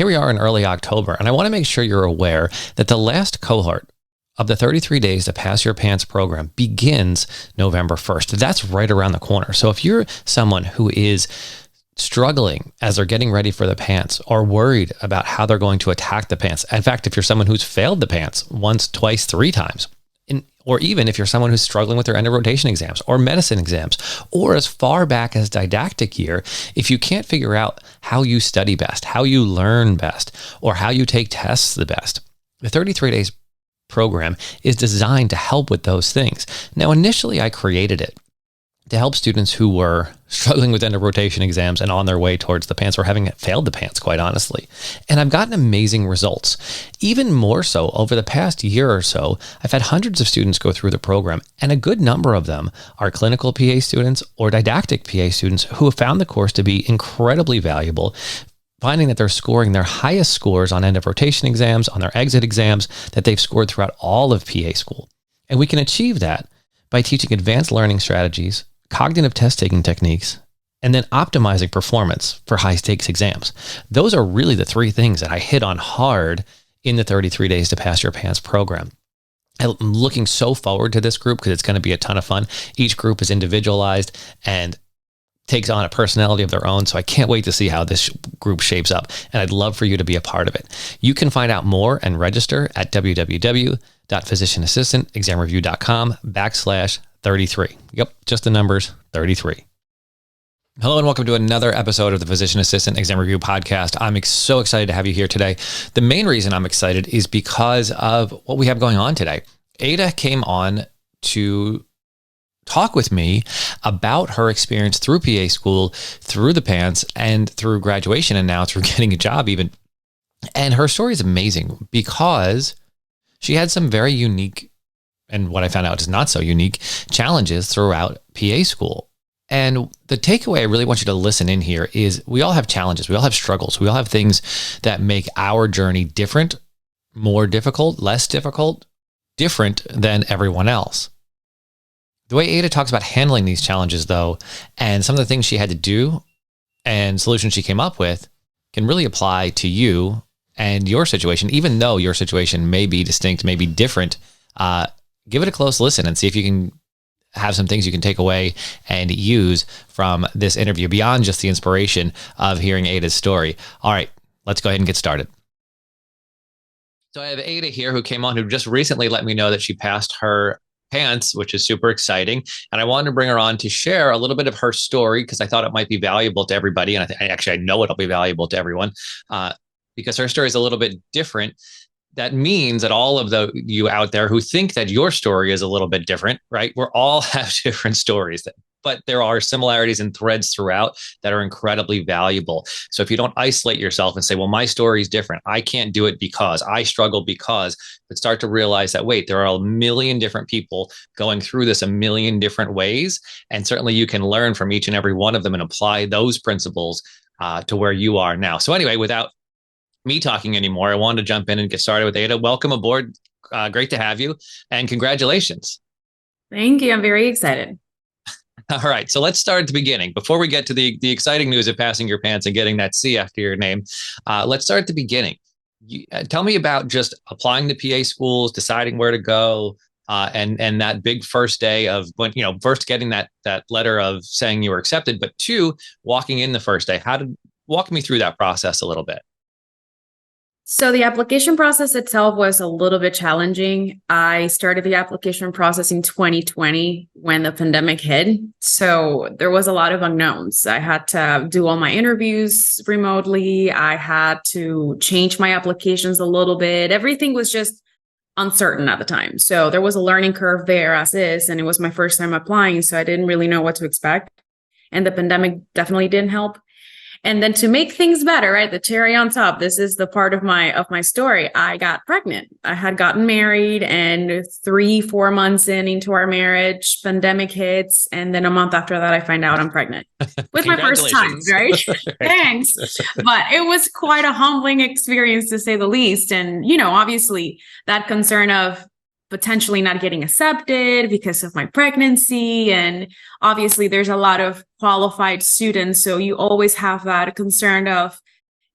Here we are in early October, and I want to make sure you're aware that the last cohort of the 33 Days to Pass Your PANCE program begins November 1st. That's right around the corner. So if you're someone who is struggling as they're getting ready for the PANCE or worried about how they're going to attack the PANCE, in fact, if you're someone who's failed the PANCE once, twice, three times, or even if you're someone who's struggling with their end of rotation exams or medicine exams, or as far back as didactic year, if you can't figure out how you study best, how you learn best, or how you take tests the best, the 33 Days program is designed to help with those things. Now, initially, I created it to help students who were struggling with end of rotation exams and on their way towards the PANCE or having failed the PANCE, quite honestly. And I've gotten amazing results. Even more so, over the past year or so, I've had hundreds of students go through the program, and a good number of them are clinical PA students or didactic PA students who have found the course to be incredibly valuable, finding that they're scoring their highest scores on end of rotation exams, on their exit exams, that they've scored throughout all of PA school. And we can achieve that by teaching advanced learning strategies, cognitive test-taking techniques, and then optimizing performance for high-stakes exams. Those are really the three things that I hit on hard in the 33 Days to Pass Your PANCE program. I'm looking so forward to this group because it's going to be a ton of fun. Each group is individualized and takes on a personality of their own, so I can't wait to see how this group shapes up, and I'd love for you to be a part of it. You can find out more and register at www.physicianassistantexamreview.com/33. Yep, just the numbers 33. Hello and welcome to another episode of the Physician Assistant Exam Review Podcast. I'm so excited to have you here today. The main reason I'm excited is because of what we have going on today. Ada came on to talk with me about her experience through PA school, through the PANCE, and through graduation, and now through getting a job even. And her story is amazing because she had some very unique, and what I found out is not so unique, challenges throughout PA school. And the takeaway I really want you to listen in here is we all have challenges. We all have struggles. We all have things that make our journey different, more difficult, less difficult, different than everyone else. The way Ada talks about handling these challenges, though, and some of the things she had to do and solutions she came up with can really apply to you and your situation, even though your situation may be distinct, may be different. Give it a close listen and see if you can have some things you can take away and use from this interview beyond just the inspiration of hearing Ada's story. All right, let's go ahead and get started. So I have Ada here who came on, who just recently let me know that she passed her PANCE, which is super exciting. And I wanted to bring her on to share a little bit of her story because I thought it might be valuable to everybody. And I know it'll be valuable to everyone because her story is a little bit different. That means that all of you out there who think that your story is a little bit different, right? We all have different stories, but there are similarities and threads throughout that are incredibly valuable. So if you don't isolate yourself and say, well, my story is different, I can't do it because, I struggle because, but start to realize that, wait, there are a million different people going through this a million different ways. And certainly you can learn from each and every one of them and apply those principles to where you are now. So anyway, without me talking anymore, I wanted to jump in and get started with Ada. Welcome aboard. Great to have you. And congratulations. Thank you. I'm very excited. All right. So let's start at the beginning. Before we get to the exciting news of passing your PANCE and getting that C after your name, let's start at the beginning. Tell me about just applying to PA schools, deciding where to go, and that big first day of when, first getting that letter of saying you were accepted, but two, walking in the first day. Walk me through that process a little bit. So the application process itself was a little bit challenging. I started the application process in 2020 when the pandemic hit. So there was a lot of unknowns. I had to do all my interviews remotely. I had to change my applications a little bit. Everything was just uncertain at the time. So there was a learning curve there as is, and it was my first time applying. So I didn't really know what to expect. And the pandemic definitely didn't help. And then to make things better, right, the cherry on top, this is the part of my story. I got pregnant. I had gotten married, and 3-4 months into our marriage, pandemic hits. And then a month after that, I find out I'm pregnant with my first time, right? Thanks. But it was quite a humbling experience, to say the least. And, obviously that concern of potentially not getting accepted because of my pregnancy. And obviously there's a lot of qualified students. So you always have that concern of,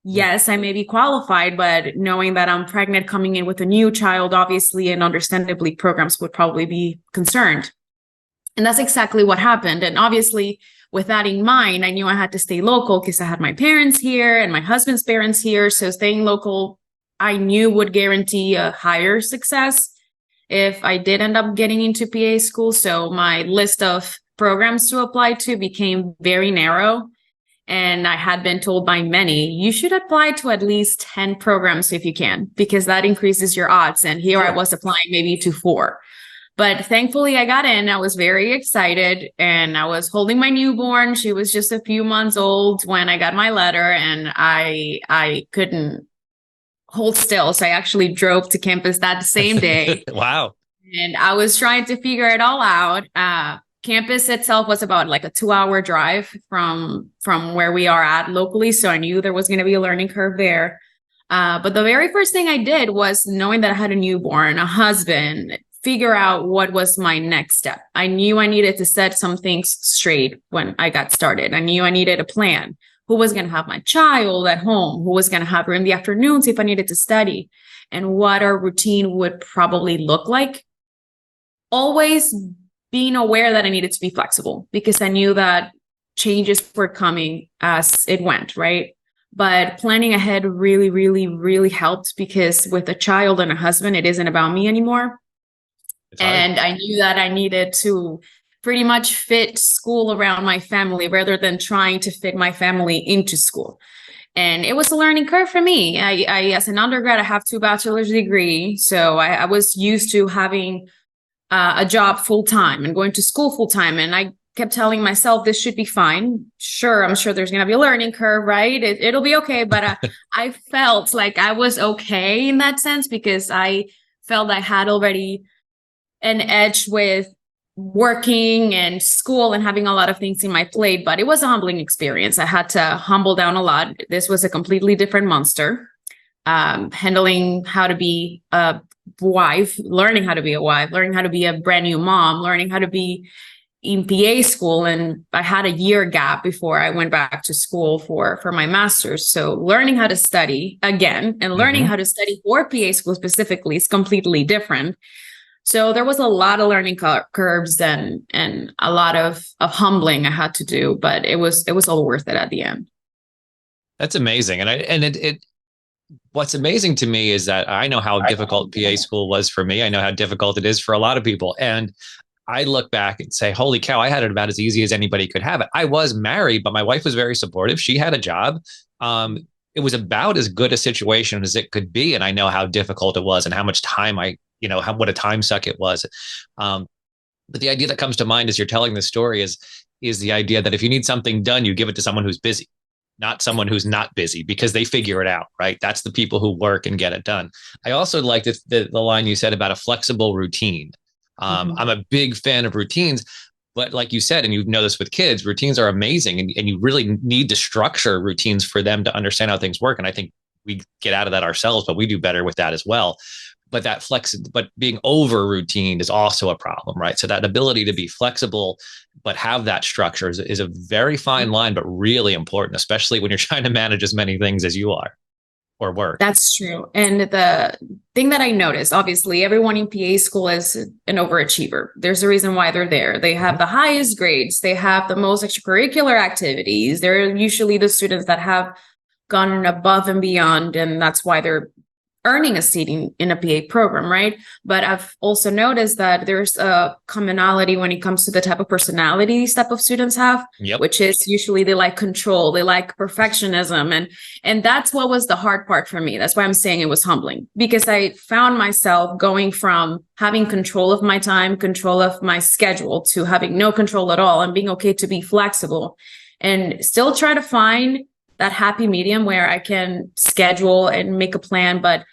yes, I may be qualified, but knowing that I'm pregnant coming in with a new child, obviously and understandably, programs would probably be concerned. And that's exactly what happened. And obviously, with that in mind, I knew I had to stay local because I had my parents here and my husband's parents here. So staying local, I knew would guarantee a higher success if I did end up getting into PA school. So my list of programs to apply to became very narrow. And I had been told by many, you should apply to at least 10 programs if you can, because that increases your odds. And here I was applying maybe to 4. But thankfully, I got in. I was very excited and I was holding my newborn. She was just a few months old when I got my letter, and I couldn't hold still. So I actually drove to campus that same day. Wow. And I was trying to figure it all out. Campus itself was about like a 2-hour drive from where we are at locally. So I knew there was going to be a learning curve there. But the very first thing I did was, knowing that I had a newborn, a husband, figure out what was my next step. I knew I needed to set some things straight when I got started. I knew I needed a plan. Who was going to have my child at home? Who was going to have her in the afternoons if I needed to study? And what our routine would probably look like. Always being aware that I needed to be flexible, because I knew that changes were coming as it went, right? But planning ahead really, really, really helped, because with a child and a husband, it isn't about me anymore. And I knew that I needed to pretty much fit school around my family rather than trying to fit my family into school. And it was a learning curve for me. I as an undergrad, I have 2 bachelor's degrees. So I was used to having a job full time and going to school full time. And I kept telling myself, this should be fine. Sure, I'm sure there's going to be a learning curve, right? It'll be okay. But I felt like I was okay in that sense, because I felt I had already an edge with working and school and having a lot of things in my plate. But it was a humbling experience. I had to humble down a lot. This was a completely different monster. Handling how to be a wife, learning how to be a wife, learning how to be a brand new mom, learning how to be in PA school. And I had a year gap before I went back to school for my master's. So learning how to study again and learning how to study for PA school specifically is completely different. So there was a lot of learning curves and a lot of humbling I had to do, but it was all worth it at the end. That's amazing. And what's amazing to me is that I know how difficult PA school was for me. I know how difficult it is for a lot of people. And I look back and say, holy cow, I had it about as easy as anybody could have it. I was married, but my wife was very supportive. She had a job. It was about as good a situation as it could be. And I know how difficult it was and how much time what a time suck it was. But the idea that comes to mind as you're telling this story is the idea that if you need something done, you give it to someone who's busy, not someone who's not busy, because they figure it out, right? That's the people who work and get it done. I also like the line you said about a flexible routine. I'm a big fan of routines, but like you said, and you know this with kids, routines are amazing, and you really need to structure routines for them to understand how things work. And I think we get out of that ourselves, but we do better with that as well. But being over routine is also a problem, right? So that ability to be flexible, but have that structure is a very fine line, but really important, especially when you're trying to manage as many things as you are or work. That's true. And the thing that I noticed, obviously, everyone in PA school is an overachiever. There's a reason why they're there. They have the highest grades. They have the most extracurricular activities. They're usually the students that have gone above and beyond, and that's why they're earning a seat in a PA program, right? But I've also noticed that there's a commonality when it comes to the type of personality these type of students have, which is usually they like control, they like perfectionism. And that's what was the hard part for me. That's why I'm saying it was humbling, because I found myself going from having control of my time, control of my schedule, to having no control at all and being okay to be flexible and still try to find that happy medium where I can schedule and make a plan, but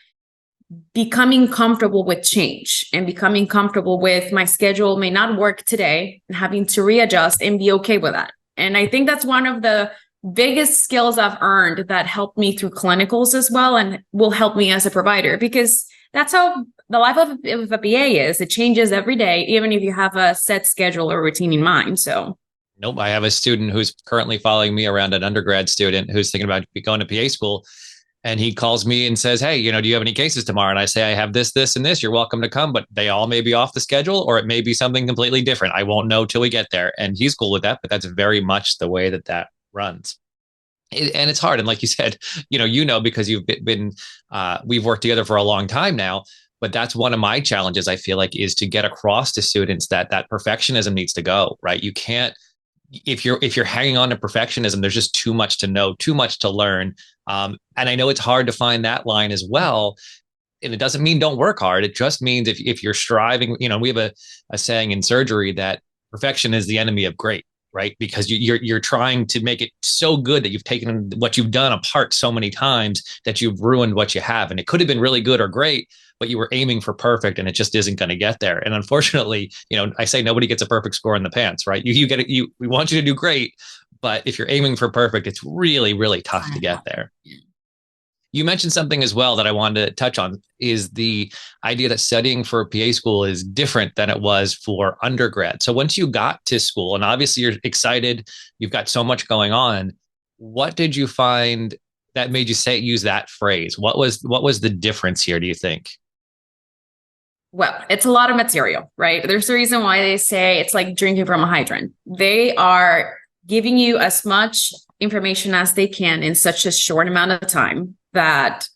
becoming comfortable with change and becoming comfortable with my schedule may not work today and having to readjust and be okay with that. And I think that's one of the biggest skills I've earned that helped me through clinicals as well, and will help me as a provider, because that's how the life of a PA is. It changes every day, even if you have a set schedule or routine in mind. So Nope. I have a student who's currently following me around, an undergrad student who's thinking about going to PA school. And he calls me and says, hey, do you have any cases tomorrow? And I say, I have this, this, and this. You're welcome to come, but they all may be off the schedule, or it may be something completely different. I won't know till we get there. And he's cool with that, but that's very much the way that runs. And it's hard. And like you said, because you've been we've worked together for a long time now, but that's one of my challenges, I feel like, is to get across to students that perfectionism needs to go, right? You can't, if you're hanging on to perfectionism, there's just too much to know, too much to learn. And I know it's hard to find that line as well. And it doesn't mean don't work hard. It just means if you're striving, we have a saying in surgery that perfection is the enemy of great, right? Because you're trying to make it so good that you've taken what you've done apart so many times that you've ruined what you have. And it could have been really good or great, but you were aiming for perfect, and it just isn't going to get there. And unfortunately, I say nobody gets a perfect score in the PANCE, right? You get it. We want you to do great, but if you're aiming for perfect, it's really, really tough to get there. You mentioned something as well that I wanted to touch on, is the idea that studying for PA school is different than it was for undergrad. So once you got to school, and obviously you're excited, you've got so much going on, what did you find that made you use that phrase? What was the difference here, do you think? Well, it's a lot of material, right? There's a reason why they say it's like drinking from a hydrant. They are giving you as much information as they can in such a short amount of time that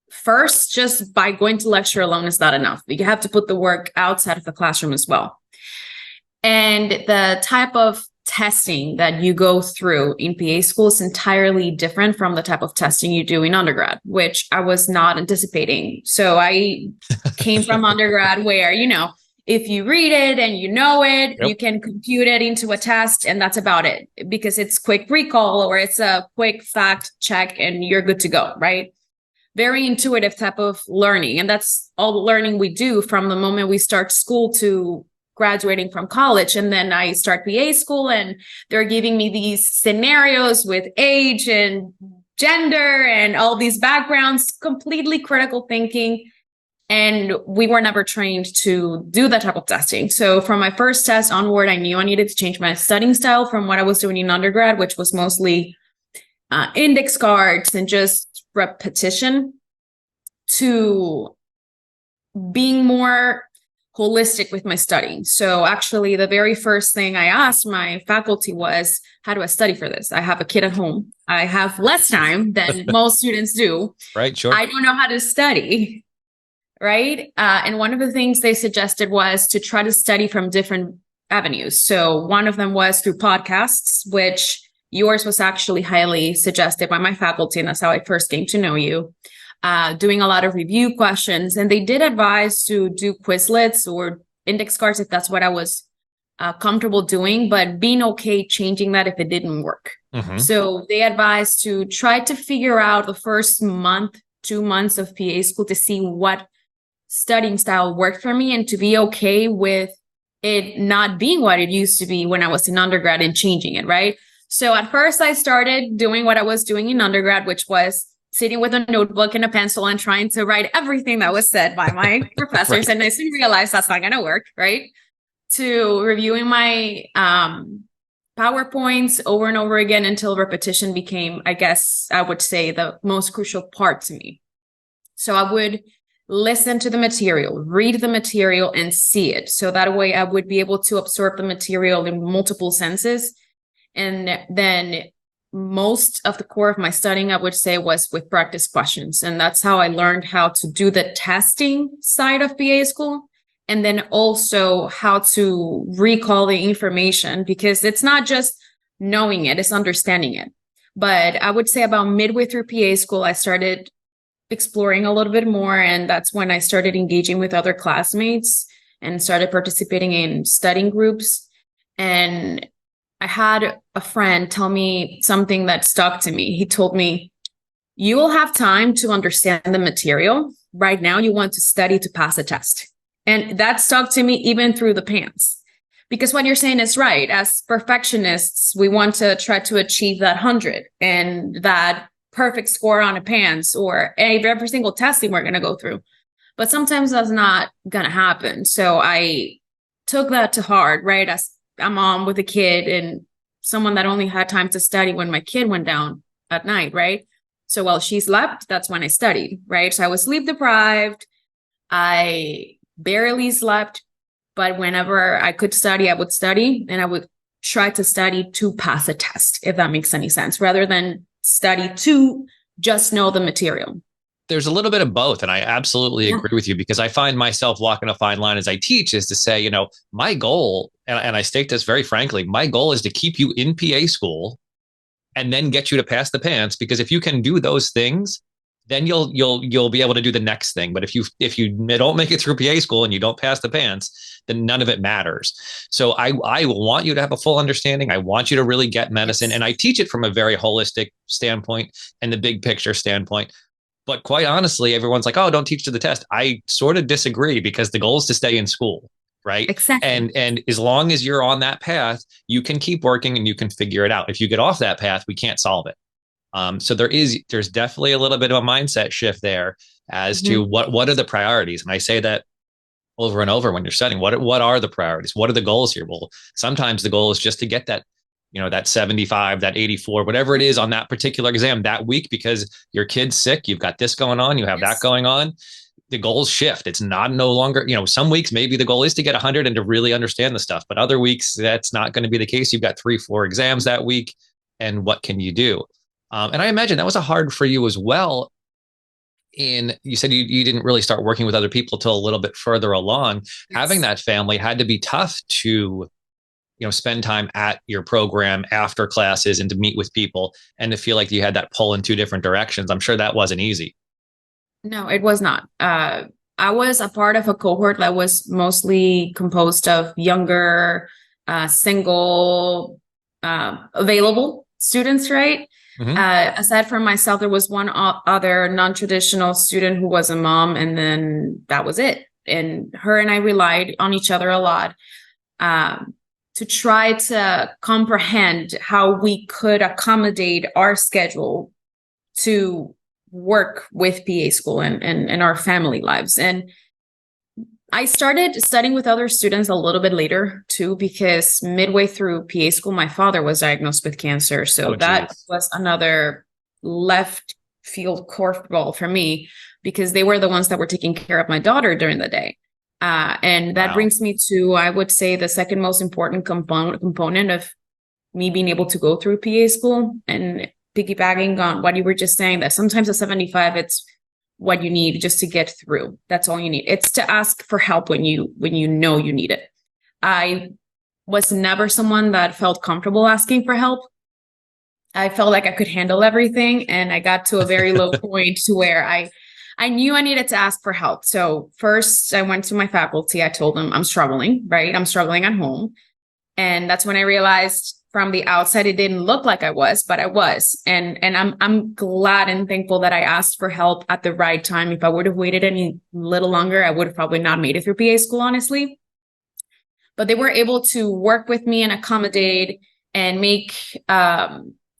first, just by going to lecture alone is not enough. You have to put the work outside of the classroom as well. And the type of testing that you go through in PA school is entirely different from the type of testing you do in undergrad, which I was not anticipating. So I came from undergrad where, if you read it and you know it, yep, you can compute it into a test, and that's about it, because it's quick recall or it's a quick fact check and you're good to go, right? Very intuitive type of learning. And that's all the learning we do from the moment we start school to graduating from college. And then I start PA school and they're giving me these scenarios with age and gender and all these backgrounds, completely critical thinking. And we were never trained to do that type of testing. So from my first test onward, I knew I needed to change my studying style from what I was doing in undergrad, which was mostly index cards and just repetition, to being more holistic with my studying. So actually, the very first thing I asked my faculty was, how do I study for this? I have a kid at home. I have less time than most students do. Right, sure. I don't know how to study. Right. And one of the things they suggested was to try to study from different avenues. So one of them was through podcasts, which yours was actually highly suggested by my faculty. And that's how I first came to know you. Doing a lot of review questions. And they did advise to do Quizlets or index cards if that's what I was comfortable doing, but being okay changing that if it didn't work. Mm-hmm. So they advised to try to figure out the first month, 2 months of PA school to see what studying style worked for me, and to be okay with it not being what it used to be when I was in undergrad and changing it, right? So at first I started doing what I was doing in undergrad, which was sitting with a notebook and a pencil and trying to write everything that was said by my professors. Right. And I soon realized that's not going to work, right? To reviewing my PowerPoints over and over again until repetition became, I guess I would say, the most crucial part to me. So I would listen to the material, read the material, and see it. So that way I would be able to absorb the material in multiple senses. And then most of the core of my studying, I would say, was with practice questions. And that's how I learned how to do the testing side of PA school. And then also how to recall the information, because it's not just knowing it, it's understanding it. But I would say about midway through PA school, I started exploring a little bit more. And that's when I started engaging with other classmates and started participating in studying groups. And I had a friend tell me something that stuck to me. He told me, you will have time to understand the material. Right now, you want to study to pass a test. And that stuck to me even through the PANCE. Because what you're saying is right. As perfectionists, we want to try to achieve that 100 and that perfect score on a PANCE or every single testing we're going to go through. But sometimes that's not going to happen. So I took that to heart, right? As a mom with a kid and someone that only had time to study when my kid went down at night, right? So while she slept, that's when I studied, right? So I was sleep deprived. I barely slept, but whenever I could study, I would study, and I would try to study to pass a test, if that makes any sense, rather than study to just know the material. There's a little bit of both. And I absolutely agree with you, because I find myself walking a fine line as I teach, is to say, my goal, and I state this very frankly, my goal is to keep you in PA school and then get you to pass the PANCE, because if you can do those things, then you'll be able to do the next thing. But if you don't make it through PA school and you don't pass the PANCE, then none of it matters. So I want you to have a full understanding. I want you to really get medicine. And I teach it from a very holistic standpoint and the big picture standpoint. But quite honestly, everyone's like, oh, don't teach to the test. I sort of disagree, because the goal is to stay in school, right? Exactly. And as long as you're on that path, you can keep working and you can figure it out. If you get off that path, we can't solve it. So there's definitely a little bit of a mindset shift there as to what are the priorities. And I say that over and over when you're studying. What are the priorities? What are the goals here? Well, sometimes the goal is just to get that, that 75, that 84, whatever it is on that particular exam that week, because your kid's sick, you've got this going on, you have that going on. The goals shift. It's not no longer, some weeks maybe the goal is to get 100 and to really understand the stuff, but other weeks that's not going to be the case. You've got 3-4 exams that week, and what can you do? And I imagine that was hard for you as well. And you said you didn't really start working with other people till a little bit further along. Yes. Having that family had to be tough to, spend time at your program after classes and to meet with people and to feel like you had that pull in two different directions. I'm sure that wasn't easy. No, it was not. I was a part of a cohort that was mostly composed of younger, single, available students, right? Aside from myself, there was one other non-traditional student who was a mom, and then that was it. And her and I relied on each other a lot to try to comprehend how we could accommodate our schedule to work with PA school and our family lives. And I started studying with other students a little bit later too, because midway through PA school, my father was diagnosed with cancer. So that was another left field curveball for me, because they were the ones that were taking care of my daughter during the day. And that brings me to, I would say, the second most important component of me being able to go through PA school, and piggybacking on what you were just saying, that sometimes a 75, it's what you need just to get through. That's all you need. It's to ask for help when you know you need it. I was never someone that felt comfortable asking for help. I felt like I could handle everything, and I got to a very low point to where I knew I needed to ask for help. So first I went to my faculty. I told them I'm struggling, right? I'm struggling at home. And that's when I realized from the outside, it didn't look like I was, but I was. And I'm glad and thankful that I asked for help at the right time. If I would have waited any little longer, I would have probably not made it through PA school, honestly. But they were able to work with me and accommodate and make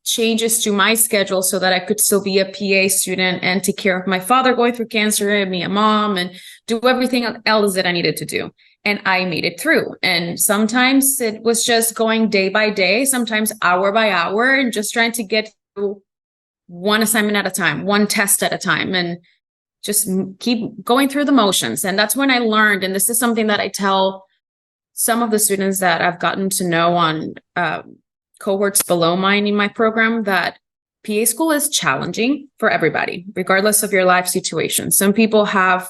changes to my schedule so that I could still be a PA student and take care of my father going through cancer and me, a mom, and do everything else that I needed to do. And I made it through. And sometimes it was just going day by day, sometimes hour by hour, and just trying to get through one assignment at a time, one test at a time, and just keep going through the motions. And that's when I learned, and this is something that I tell some of the students that I've gotten to know on cohorts below mine in my program, that PA school is challenging for everybody, regardless of your life situation. Some people have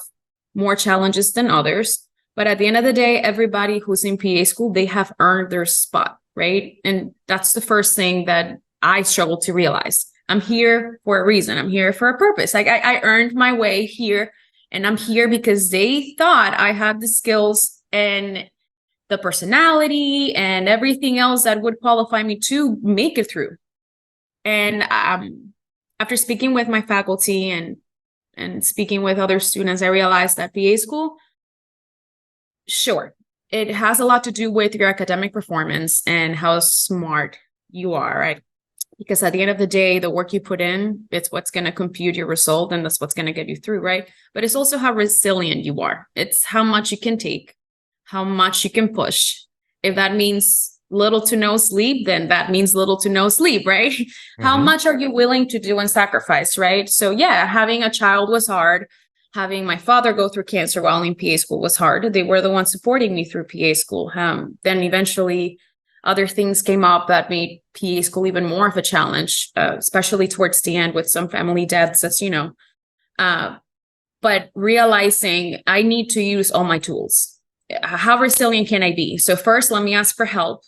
more challenges than others. But at the end of the day, everybody who's in PA school, they have earned their spot, right? And that's the first thing that I struggle to realize. I'm here for a reason. I'm here for a purpose. Like I earned my way here, and I'm here because they thought I had the skills and the personality and everything else that would qualify me to make it through. And after speaking with my faculty and speaking with other students, I realized that PA school, sure, it has a lot to do with your academic performance and how smart you are, right? Because at the end of the day, the work you put in, it's what's going to compute your result, and that's what's going to get you through, right? But it's also how resilient you are. It's how much you can take, how much you can push. If that means little to no sleep, then that means little to no sleep, right? How much are you willing to do and sacrifice, right? So yeah, having a child was hard. Having my father go through cancer while in PA school was hard. They were the ones supporting me through PA school. Then eventually other things came up that made PA school even more of a challenge, especially towards the end with some family deaths, as you know. But realizing I need to use all my tools. How resilient can I be? So first, let me ask for help.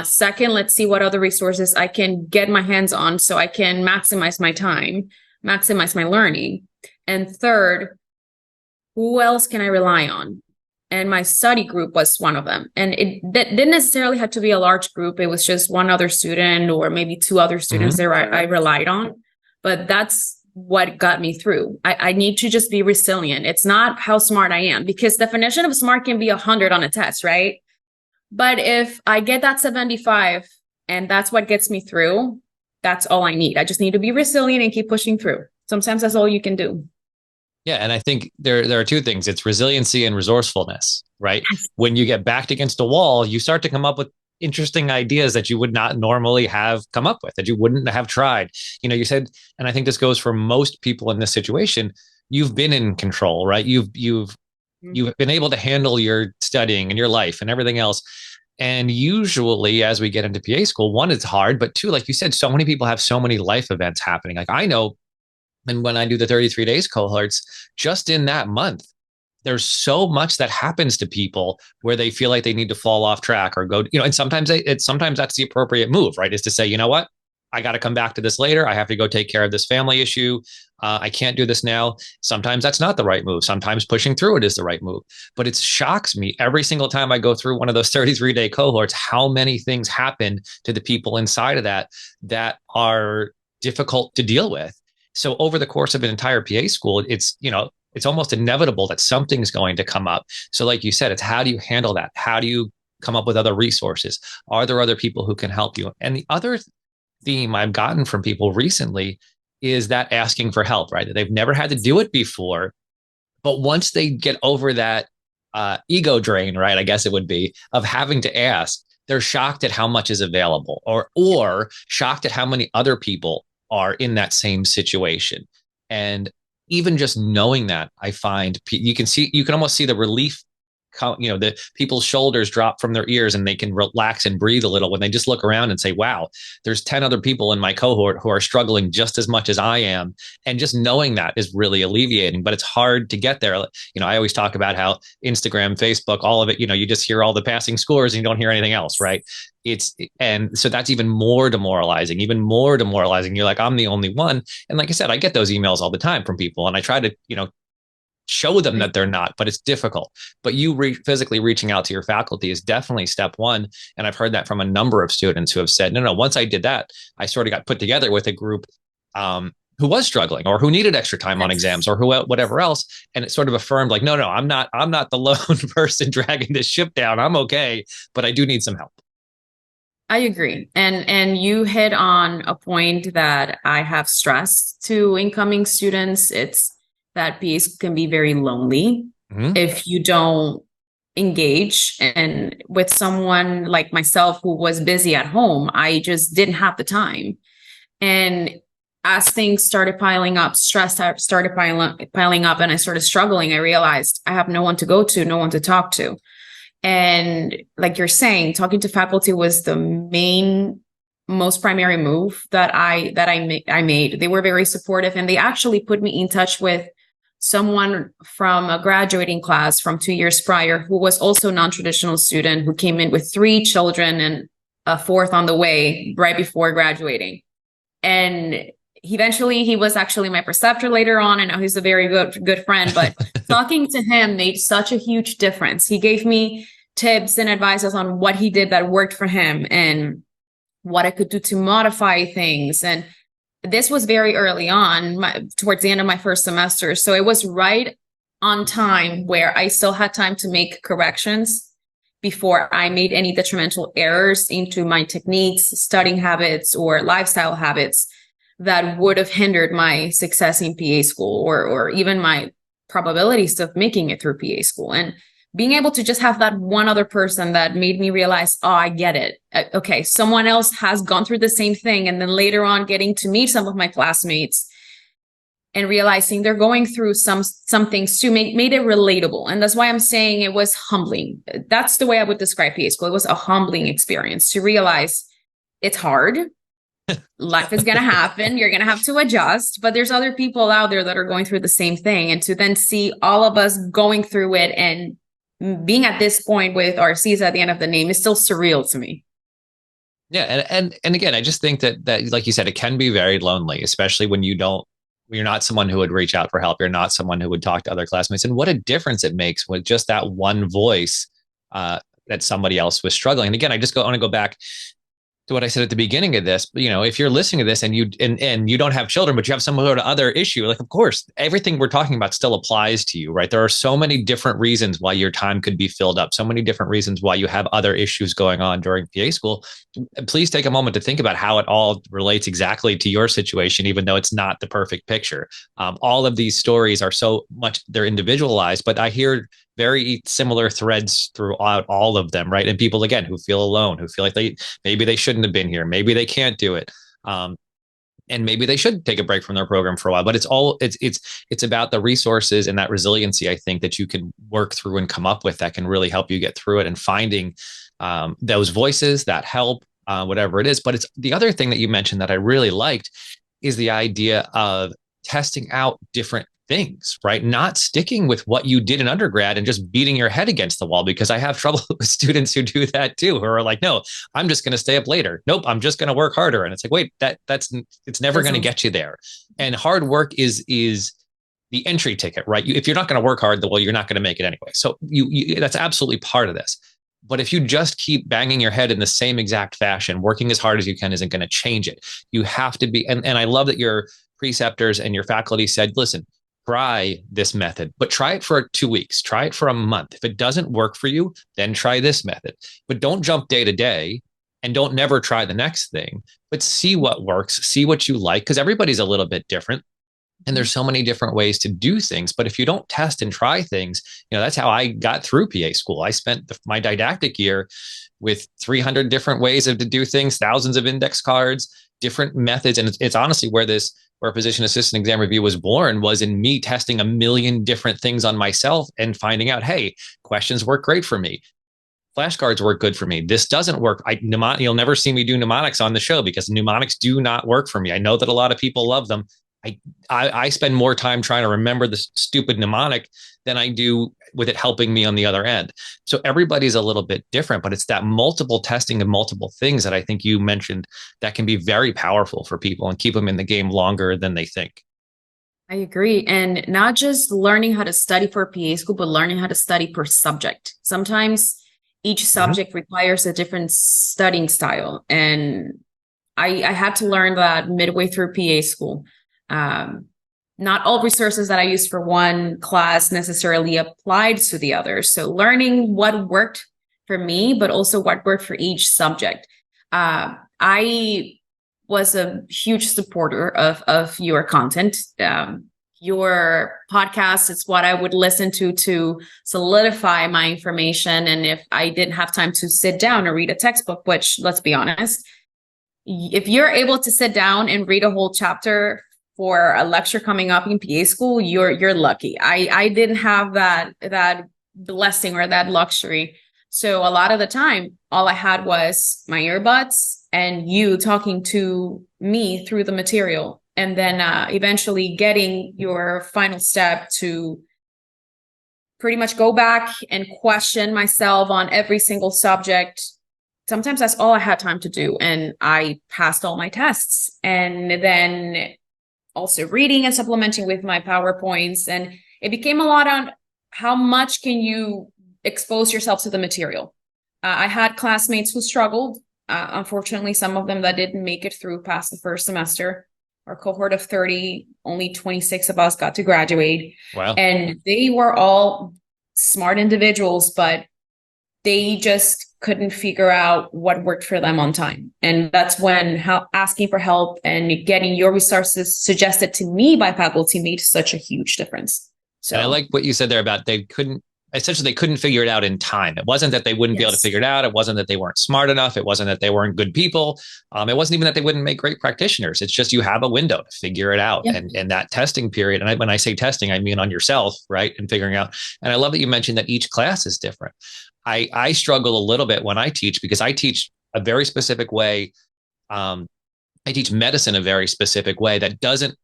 Second, let's see what other resources I can get my hands on so I can maximize my time, maximize my learning. And third, who else can I rely on? And my study group was one of them. And it didn't necessarily have to be a large group. It was just one other student or maybe two other students that I relied on. But that's what got me through. I need to just be resilient. It's not how smart I am, because definition of smart can be 100 on a test, right? But if I get that 75 and that's what gets me through, that's all I need. I just need to be resilient and keep pushing through. Sometimes that's all you can do. Yeah. And I think there are two things. It's resiliency and resourcefulness, right? When you get backed against a wall, you start to come up with interesting ideas that you would not normally have come up with, that you wouldn't have tried. You said, and I think this goes for most people in this situation, you've been in control, right? You've been able to handle your studying and your life and everything else. And usually as we get into PA school, one, it's hard, but two, like you said, so many people have so many life events happening. Like I know, and when I do the 33 days cohorts, just in that month, there's so much that happens to people where they feel like they need to fall off track or go, and sometimes that's the appropriate move, right? Is to say, you know what? I got to come back to this later. I have to go take care of this family issue. I can't do this now. Sometimes that's not the right move. Sometimes pushing through it is the right move. But it shocks me every single time I go through one of those 33-day cohorts, how many things happen to the people inside of that are difficult to deal with. So over the course of an entire PA school, it's almost inevitable that something's going to come up. So like you said, it's how do you handle that? How do you come up with other resources? Are there other people who can help you? And the other theme I've gotten from people recently is that asking for help, right? That they've never had to do it before, but once they get over that ego drain, right? I guess it would be, of having to ask, they're shocked at how much is available, or shocked at how many other people are in that same situation. And even just knowing that, I find you can almost see the relief, the people's shoulders drop from their ears and they can relax and breathe a little when they just look around and say, wow, there's 10 other people in my cohort who are struggling just as much as I am. And just knowing that is really alleviating, but it's hard to get there. I always talk about how Instagram, Facebook, all of it, you just hear all the passing scores and you don't hear anything else, right? And so that's even more demoralizing. You're like, I'm the only one. And like I said, I get those emails all the time from people and I try to, show them that they're not, but it's difficult. But physically reaching out to your faculty is definitely step one. And I've heard that from a number of students who have said, no, once I did that, I sort of got put together with a group who was struggling or who needed extra time on exams or whatever else. And it sort of affirmed like, no, I'm not the lone person dragging this ship down. I'm okay, but I do need some help. I agree. And you hit on a point that I have stressed to incoming students. It's that PAs can be very lonely if you don't engage. And with someone like myself who was busy at home, I just didn't have the time. And as things started piling up, stress started piling up, and I started struggling, I realized I have no one to go to, no one to talk to. And like you're saying, talking to faculty was the most primary move that I made. They were very supportive, and they actually put me in touch with someone from a graduating class from 2 years prior who was also a non-traditional student who came in with 3 children and a 4th on the way right before graduating. And he was actually my preceptor later on, and now he's a very good friend. But talking to him made such a huge difference. He gave me tips and advices on what he did that worked for him and what I could do to modify things. And this was very early on, towards the end of my first semester. So it was right on time where I still had time to make corrections before I made any detrimental errors into my techniques, studying habits, or lifestyle habits that would have hindered my success in PA school or even my probabilities of making it through PA school. And being able to just have that one other person that made me realize, oh, I get it. Okay, someone else has gone through the same thing. And then later on getting to meet some of my classmates and realizing they're going through some things too made it relatable. And that's why I'm saying it was humbling. That's the way I would describe PA school. It was a humbling experience to realize it's hard. Life is going to happen. You're going to have to adjust, but there's other people out there that are going through the same thing. And to then see all of us going through it and being at this point with our C's at the end of the name is still surreal to me. Yeah. And again, I just think that, like you said, it can be very lonely, especially when you're not someone who would reach out for help. You're not someone who would talk to other classmates. And what a difference it makes with just that one voice that somebody else was struggling. And again, I want to go back to what I said at the beginning of this. If you're listening to this and you don't have children, but you have some sort of other issue, like, of course, everything we're talking about still applies to you, right? There are so many different reasons why your time could be filled up, so many different reasons why you have other issues going on during PA school. Please take a moment to think about how it all relates exactly to your situation, even though it's not the perfect picture. All of these stories are they're individualized, but I hear very similar threads throughout all of them, right? And people, again, who feel alone, who feel like maybe they shouldn't have been here, maybe they can't do it, and maybe they should take a break from their program for a while. But it's about the resources and that resiliency, I think, that you can work through and come up with that can really help you get through it, and finding those voices that help, whatever it is. But it's the other thing that you mentioned that I really liked is the idea of testing out different things, right? Not sticking with what you did in undergrad and just beating your head against the wall, because I have trouble with students who do that too, who are like, no, I'm just going to stay up later. Nope, I'm just going to work harder. And it's like, wait, it's never going to get you there. And hard work is the entry ticket, right? If you're not going to work hard, well, you're not going to make it anyway. So that's absolutely part of this. But if you just keep banging your head in the same exact fashion, working as hard as you can isn't going to change it. You have to be, and I love that your preceptors and your faculty said, listen, try this method, but try it for 2 weeks, try it for a month. If it doesn't work for you, then try this method. But don't jump day to day, and don't never try the next thing, but see what works, see what you like, because everybody's a little bit different. And there's so many different ways to do things. But if you don't test and try things, that's how I got through PA school. I spent my didactic year with 300 different ways to do things, thousands of index cards, different methods. And it's honestly where physician assistant exam review was born, was in me testing a million different things on myself and finding out, hey, questions work great for me. Flashcards work good for me. This doesn't work. You'll never see me do mnemonics on the show because mnemonics do not work for me. I know that a lot of people love them. I spend more time trying to remember the stupid mnemonic than I do with it helping me on the other end. So everybody's a little bit different, but it's that multiple testing of multiple things that I think you mentioned that can be very powerful for people and keep them in the game longer than they think. I agree. And not just learning how to study for PA school, but learning how to study per subject. Sometimes each subject requires a different studying style. And I had to learn that midway through PA school. Not all resources that I used for one class necessarily applied to the other. So learning what worked for me, but also what worked for each subject. I was a huge supporter of your content. Your podcast is what I would listen to solidify my information. And if I didn't have time to sit down and read a textbook, which, let's be honest, if you're able to sit down and read a whole chapter for a lecture coming up in PA school, you're lucky. I didn't have that blessing or that luxury. So a lot of the time, all I had was my earbuds and you talking to me through the material. And then eventually getting your final step to pretty much go back and question myself on every single subject. Sometimes that's all I had time to do. And I passed all my tests. And then also reading and supplementing with my PowerPoints. And it became a lot on how much can you expose yourself to the material. I had classmates who struggled. Unfortunately, some of them that didn't make it through past the first semester. Our cohort of 30, only 26 of us got to graduate. Wow. And they were all smart individuals, but they just couldn't figure out what worked for them on time. And that's when asking for help and getting your resources suggested to me by faculty made such a huge difference. So and I like what you said there about they couldn't essentially they couldn't figure it out in time. It wasn't that they wouldn't be able to Yes. figure it out. It wasn't that they weren't smart enough. It wasn't that they weren't good people. It wasn't even that they wouldn't make great practitioners. It's just you have a window to figure it out. Yeah. And that testing period, and when I say testing, I mean on yourself, right? And figuring out. And I love that you mentioned that each class is different. I struggle a little bit when I teach because I teach a very specific way. I teach medicine a very specific way that doesn't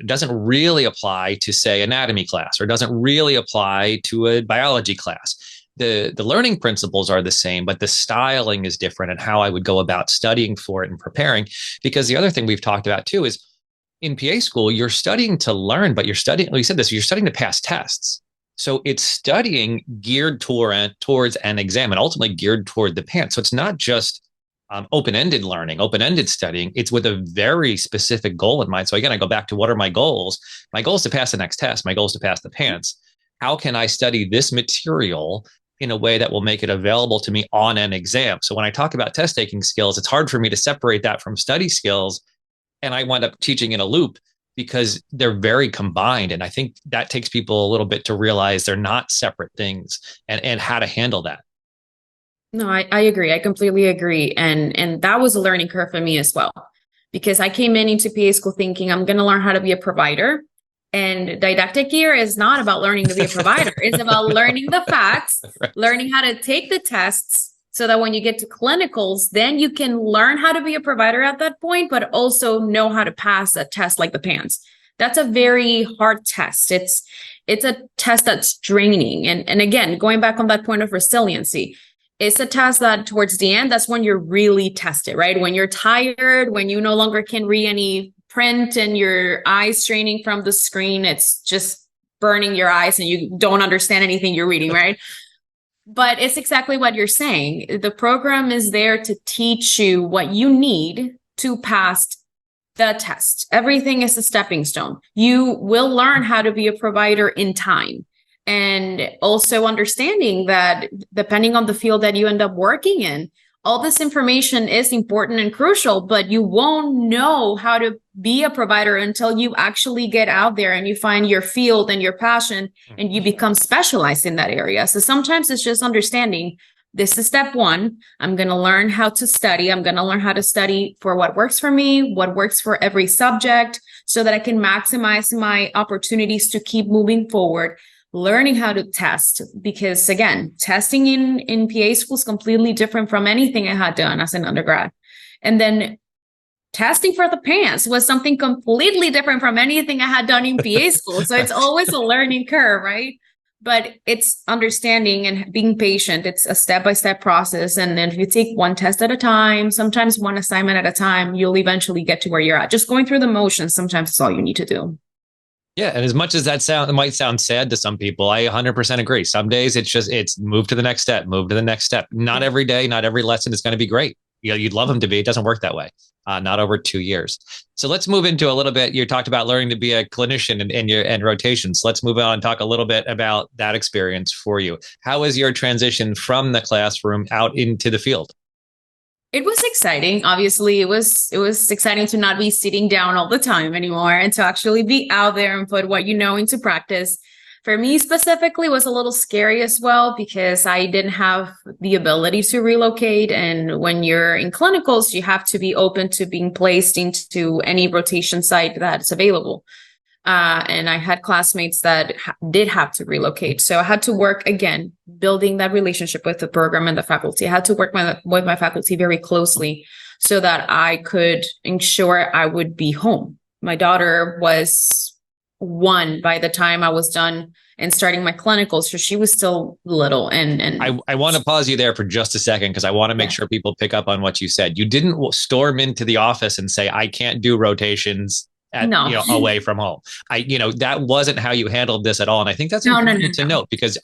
doesn't really apply to, say, anatomy class, or doesn't really apply to a biology class. The learning principles are the same, but the styling is different, and how I would go about studying for it and preparing. Because the other thing we've talked about too is in PA school, you're studying to learn, but you're studying, we said this, you're studying to pass tests. So it's studying geared towards an exam, and ultimately geared toward the PANCE. So it's not just open-ended learning, open-ended studying. It's with a very specific goal in mind. So again, I go back to, what are my goals? My goal is to pass the next test. My goal is to pass the PANCE. How can I study this material in a way that will make it available to me on an exam? So when I talk about test taking skills, it's hard for me to separate that from study skills. And I wind up teaching in a loop because they're very combined. And I think that takes people a little bit to realize they're not separate things, and how to handle that. No, I agree. I completely agree. And that was a learning curve for me as well, because I came into PA school thinking I'm going to learn how to be a provider. And didactic year is not about learning to be a provider. It's about learning the facts, Right. learning how to take the tests so that when you get to clinicals, then you can learn how to be a provider at that point, but also know how to pass a test like the PANCE. That's a very hard test. It's a test that's draining. And again, going back on that point of resiliency, it's a test that towards the end, that's when you're really tested, right? When you're tired, when you no longer can read any print and your eyes straining from the screen, it's just burning your eyes and you don't understand anything you're reading, right? But it's exactly what you're saying. The program is there to teach you what you need to pass the test. Everything is a stepping stone. You will learn how to be a provider in time. And also understanding that depending on the field that you end up working in, all this information is important and crucial, but you won't know how to be a provider until you actually get out there and you find your field and your passion and you become specialized in that area. So sometimes it's just understanding this is step one. I'm going to learn how to study. I'm going to learn how to study for what works for me, what works for every subject, so that I can maximize my opportunities to keep moving forward. Learning how to test, because again, testing in PA school is completely different from anything I had done as an undergrad. And then testing for the PANCE was something completely different from anything I had done in PA school. So it's always a learning curve, right? But it's understanding and being patient. It's a step-by-step process. And then if you take one test at a time, sometimes one assignment at a time, you'll eventually get to where you're at. Just going through the motions sometimes is all you need to do. Yeah. And as much as it might sound sad to some people, I 100% agree. Some days it's move to the next step, move to the next step. Not every day, not every lesson is going to be great. You know, you'd love them to be. It doesn't work that way. Not over 2 years. So let's move into a little bit. You talked about learning to be a clinician and rotations. Let's move on and talk a little bit about that experience for you. How was your transition from the classroom out into the field? It was exciting. Obviously, it was exciting to not be sitting down all the time anymore and to actually be out there and put what you know into practice. For me specifically, it was a little scary as well because I didn't have the ability to relocate. And when you're in clinicals, you have to be open to being placed into any rotation site that's available. And I had classmates that did have to relocate. So I had to work, again, building that relationship with the program and the faculty. I had to work with my faculty very closely so that I could ensure I would be home. My daughter was 1 by the time I was done and starting my clinicals. So she was still little. And I want to pause you there for just a second because I want to make sure people pick up on what you said. You didn't storm into the office and say, I can't do rotations away from home. That wasn't how you handled this at all. And I think that's important to note because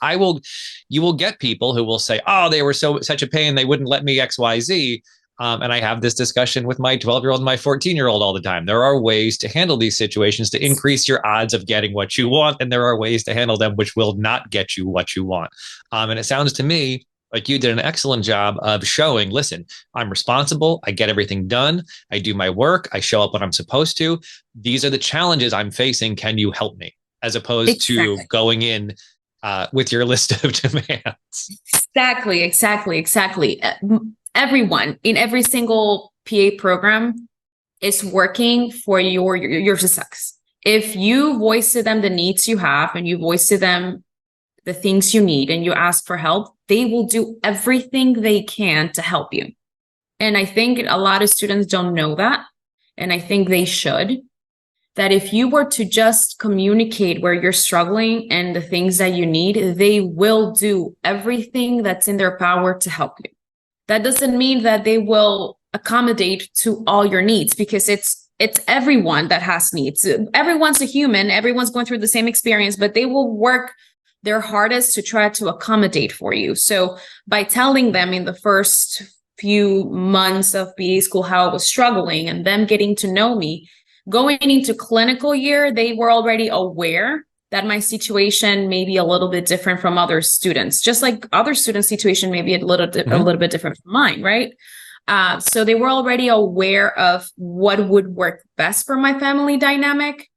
you will get people who will say, oh, they were such a pain. They wouldn't let me X, Y, Z. And I have this discussion with my 12-year-old and my 14-year-old all the time. There are ways to handle these situations to increase your odds of getting what you want. And there are ways to handle them which will not get you what you want. And it sounds to me like you did an excellent job of showing, listen, I'm responsible. I get everything done. I do my work. I show up when I'm supposed to. These are the challenges I'm facing. Can you help me? As opposed to going in with your list of demands. Exactly. Everyone in every single PA program is working for your success. If you voice to them the needs you have and you voice to them the things you need and you ask for help, they will do everything they can to help you. And I think a lot of students don't know that. And I think they should. That if you were to just communicate where you're struggling and the things that you need, they will do everything that's in their power to help you. That doesn't mean that they will accommodate to all your needs, because it's everyone that has needs. Everyone's a human, everyone's going through the same experience, but they will work their hardest to try to accommodate for you. So by telling them in the first few months of PA school how I was struggling and them getting to know me, going into clinical year, they were already aware that my situation may be a little bit different from other students, just like other students' situation may be a little bit different from mine, right? So they were already aware of what would work best for my family dynamic.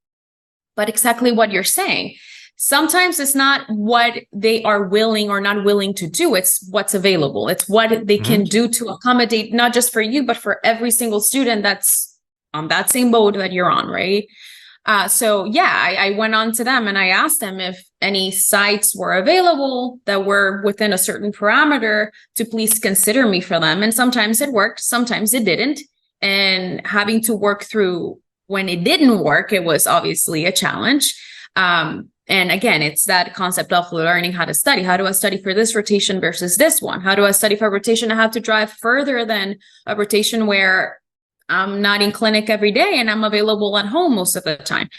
But exactly what you're saying, sometimes it's not what they are willing or not willing to do. It's what's available. It's what they can do to accommodate, not just for you, but for every single student that's on that same boat that you're on, right? So yeah, I went on to them and I asked them if any sites were available that were within a certain parameter to please consider me for them. And sometimes it worked, sometimes it didn't. And having to work through when it didn't work, it was obviously a challenge. And again, it's that concept of learning how to study. How do I study for this rotation versus this one? How do I study for a rotation I have to drive further than a rotation where I'm not in clinic every day and I'm available at home most of the time?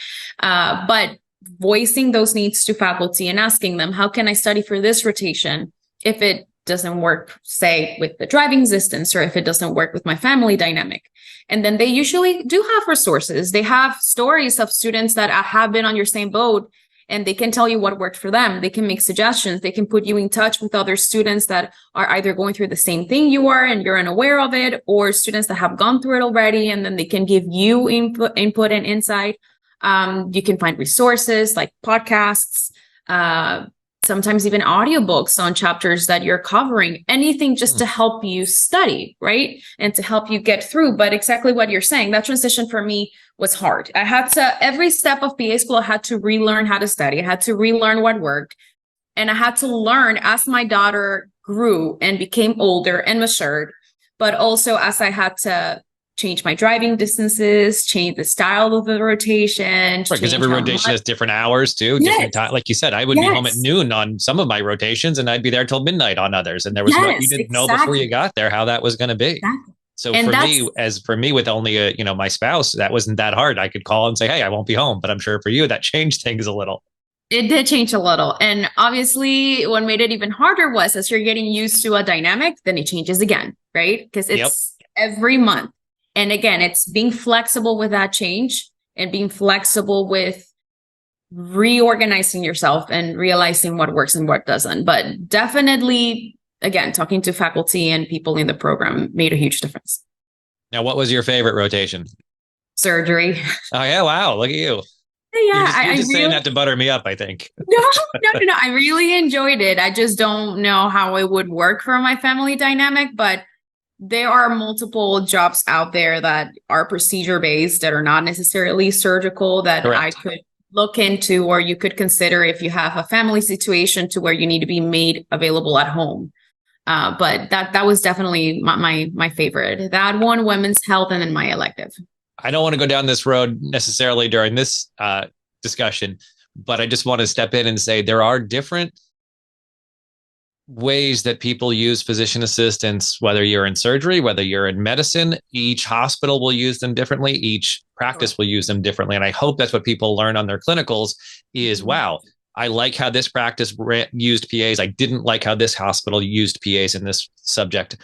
But voicing those needs to faculty and asking them, how can I study for this rotation if it doesn't work, say, with the driving distance, or if it doesn't work with my family dynamic? And then they usually do have resources. They have stories of students that have been on your same boat, and they can tell you what worked for them. They can make suggestions. They can put you in touch with other students that are either going through the same thing you are and you're unaware of it, or students that have gone through it already, and then they can give you input and insight. You can find resources like podcasts, sometimes even audiobooks on chapters that you're covering, anything just to help you study, right? And to help you get through. But exactly what you're saying, that transition for me was hard. I had to, every step of PA school, I had to relearn how to study. I had to relearn what worked. And I had to learn as my daughter grew and became older and matured, but also as I had to change my driving distances, change the style of the rotation. Right, because every rotation has different hours too, different time. Like you said, I would be home at noon on some of my rotations, and I'd be there till midnight on others. And there was no, you didn't know before you got there how that was going to be. So for me, with only my spouse, that wasn't that hard. I could call and say, hey, I won't be home. But I'm sure for you, that changed things a little. It did change a little. And obviously what made it even harder was as you're getting used to a dynamic, then it changes again, right? Because it's every month. And again, it's being flexible with that change and being flexible with reorganizing yourself and realizing what works and what doesn't. But definitely, again, talking to faculty and people in the program made a huge difference. Now, what was your favorite rotation? Surgery. Oh, yeah. Wow. Look at you. Yeah, you're just saying that to butter me up, I think. No. I really enjoyed it. I just don't know how it would work for my family dynamic, but there are multiple jobs out there that are procedure based that are not necessarily surgical that I could look into, or you could consider if you have a family situation to where you need to be made available at home. But that was definitely my favorite. That one, women's health, and then my elective. I don't want to go down this road necessarily during this discussion, but I just want to step in and say there are different ways that people use physician assistants, whether you're in surgery, whether you're in medicine. Each hospital will use them differently. Each practice will use them differently. And I hope that's what people learn on their clinicals is, wow, I like how this practice used PAs. I didn't like how this hospital used PAs in this subject.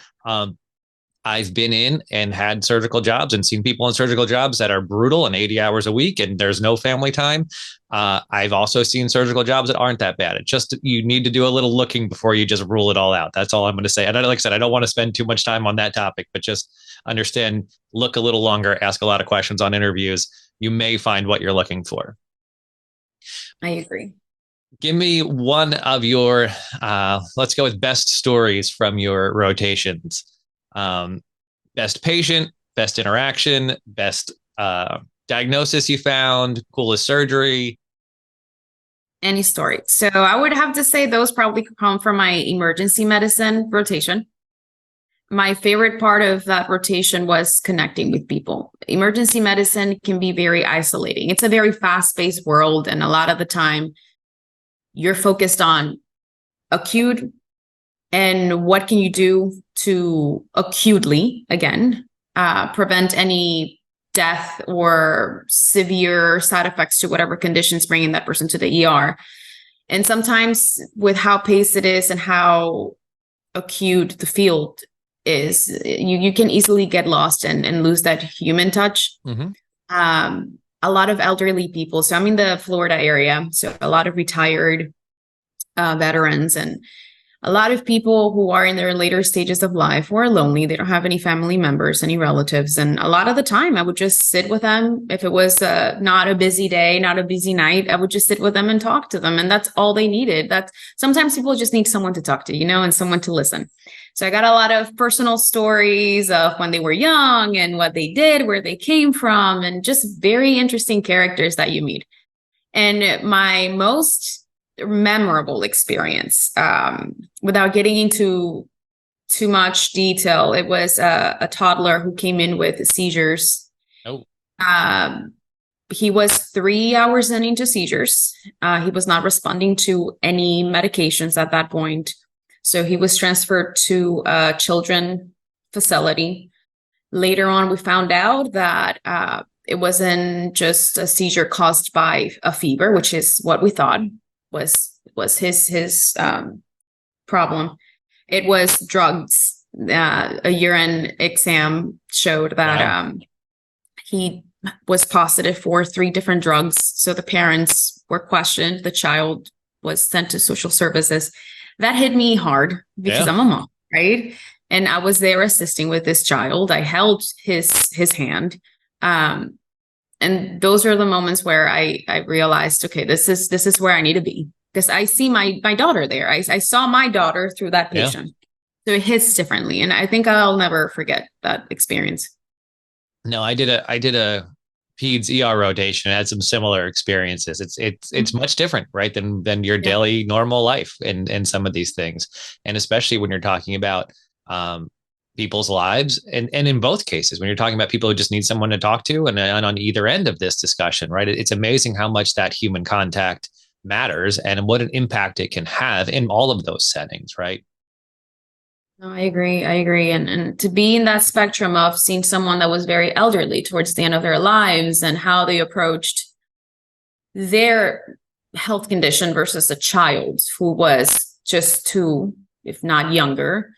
I've been in and had surgical jobs and seen people in surgical jobs that are brutal and 80 hours a week and there's no family time. I've also seen surgical jobs that aren't that bad. It's just, you need to do a little looking before you just rule it all out. That's all I'm going to say. And like I said, I don't want to spend too much time on that topic, but just understand, look a little longer, ask a lot of questions on interviews. You may find what you're looking for. I agree. Give me one of your, let's go with best stories from your rotations. Best patient, best interaction, best diagnosis you found, coolest surgery. Any story. So I would have to say those probably come from my emergency medicine rotation. My favorite part of that rotation was connecting with people. Emergency medicine can be very isolating. It's a very fast-paced world, and a lot of the time you're focused on acute and what can you do to acutely, again, prevent any death or severe side effects to whatever conditions bringing that person to the ER. And sometimes with how paced it is and how acute the field is, you can easily get lost and lose that human touch. Mm-hmm. A lot of elderly people. So I'm in the Florida area, so a lot of retired veterans and a lot of people who are in their later stages of life who are lonely. They don't have any family members, any relatives. And a lot of the time I would just sit with them. If it was not a busy day, not a busy night, I would just sit with them and talk to them. And that's all they needed. That's sometimes people just need someone to talk to, and someone to listen. So I got a lot of personal stories of when they were young and what they did, where they came from, and just very interesting characters that you meet. And my most memorable experience, without getting into too much detail, it was a toddler who came in with seizures. Oh. He was 3 hours into seizures. He was not responding to any medications at that point. So he was transferred to a children's facility. Later on, we found out that it wasn't just a seizure caused by a fever, which is what we thought was his problem. It was drugs. A urine exam showed that he was positive for 3 different drugs. So the parents were questioned. The child was sent to social services. That hit me hard because I'm a mom, right? And I was there assisting with this child. I held his hand. And those are the moments where I realized, okay, this is where I need to be, because I see my daughter there. I saw my daughter through that patient. So it hits differently. And I think I'll never forget that experience. No, I did a peds ER rotation. I had some similar experiences. It's much different, right, than your daily normal life and some of these things. And especially when you're talking about people's lives, and in both cases, when you're talking about people who just need someone to talk to, and on either end of this discussion, right, it's amazing how much that human contact matters and what an impact it can have in all of those settings, right? No, I agree. And to be in that spectrum of seeing someone that was very elderly towards the end of their lives and how they approached their health condition versus a child who was just 2, if not younger,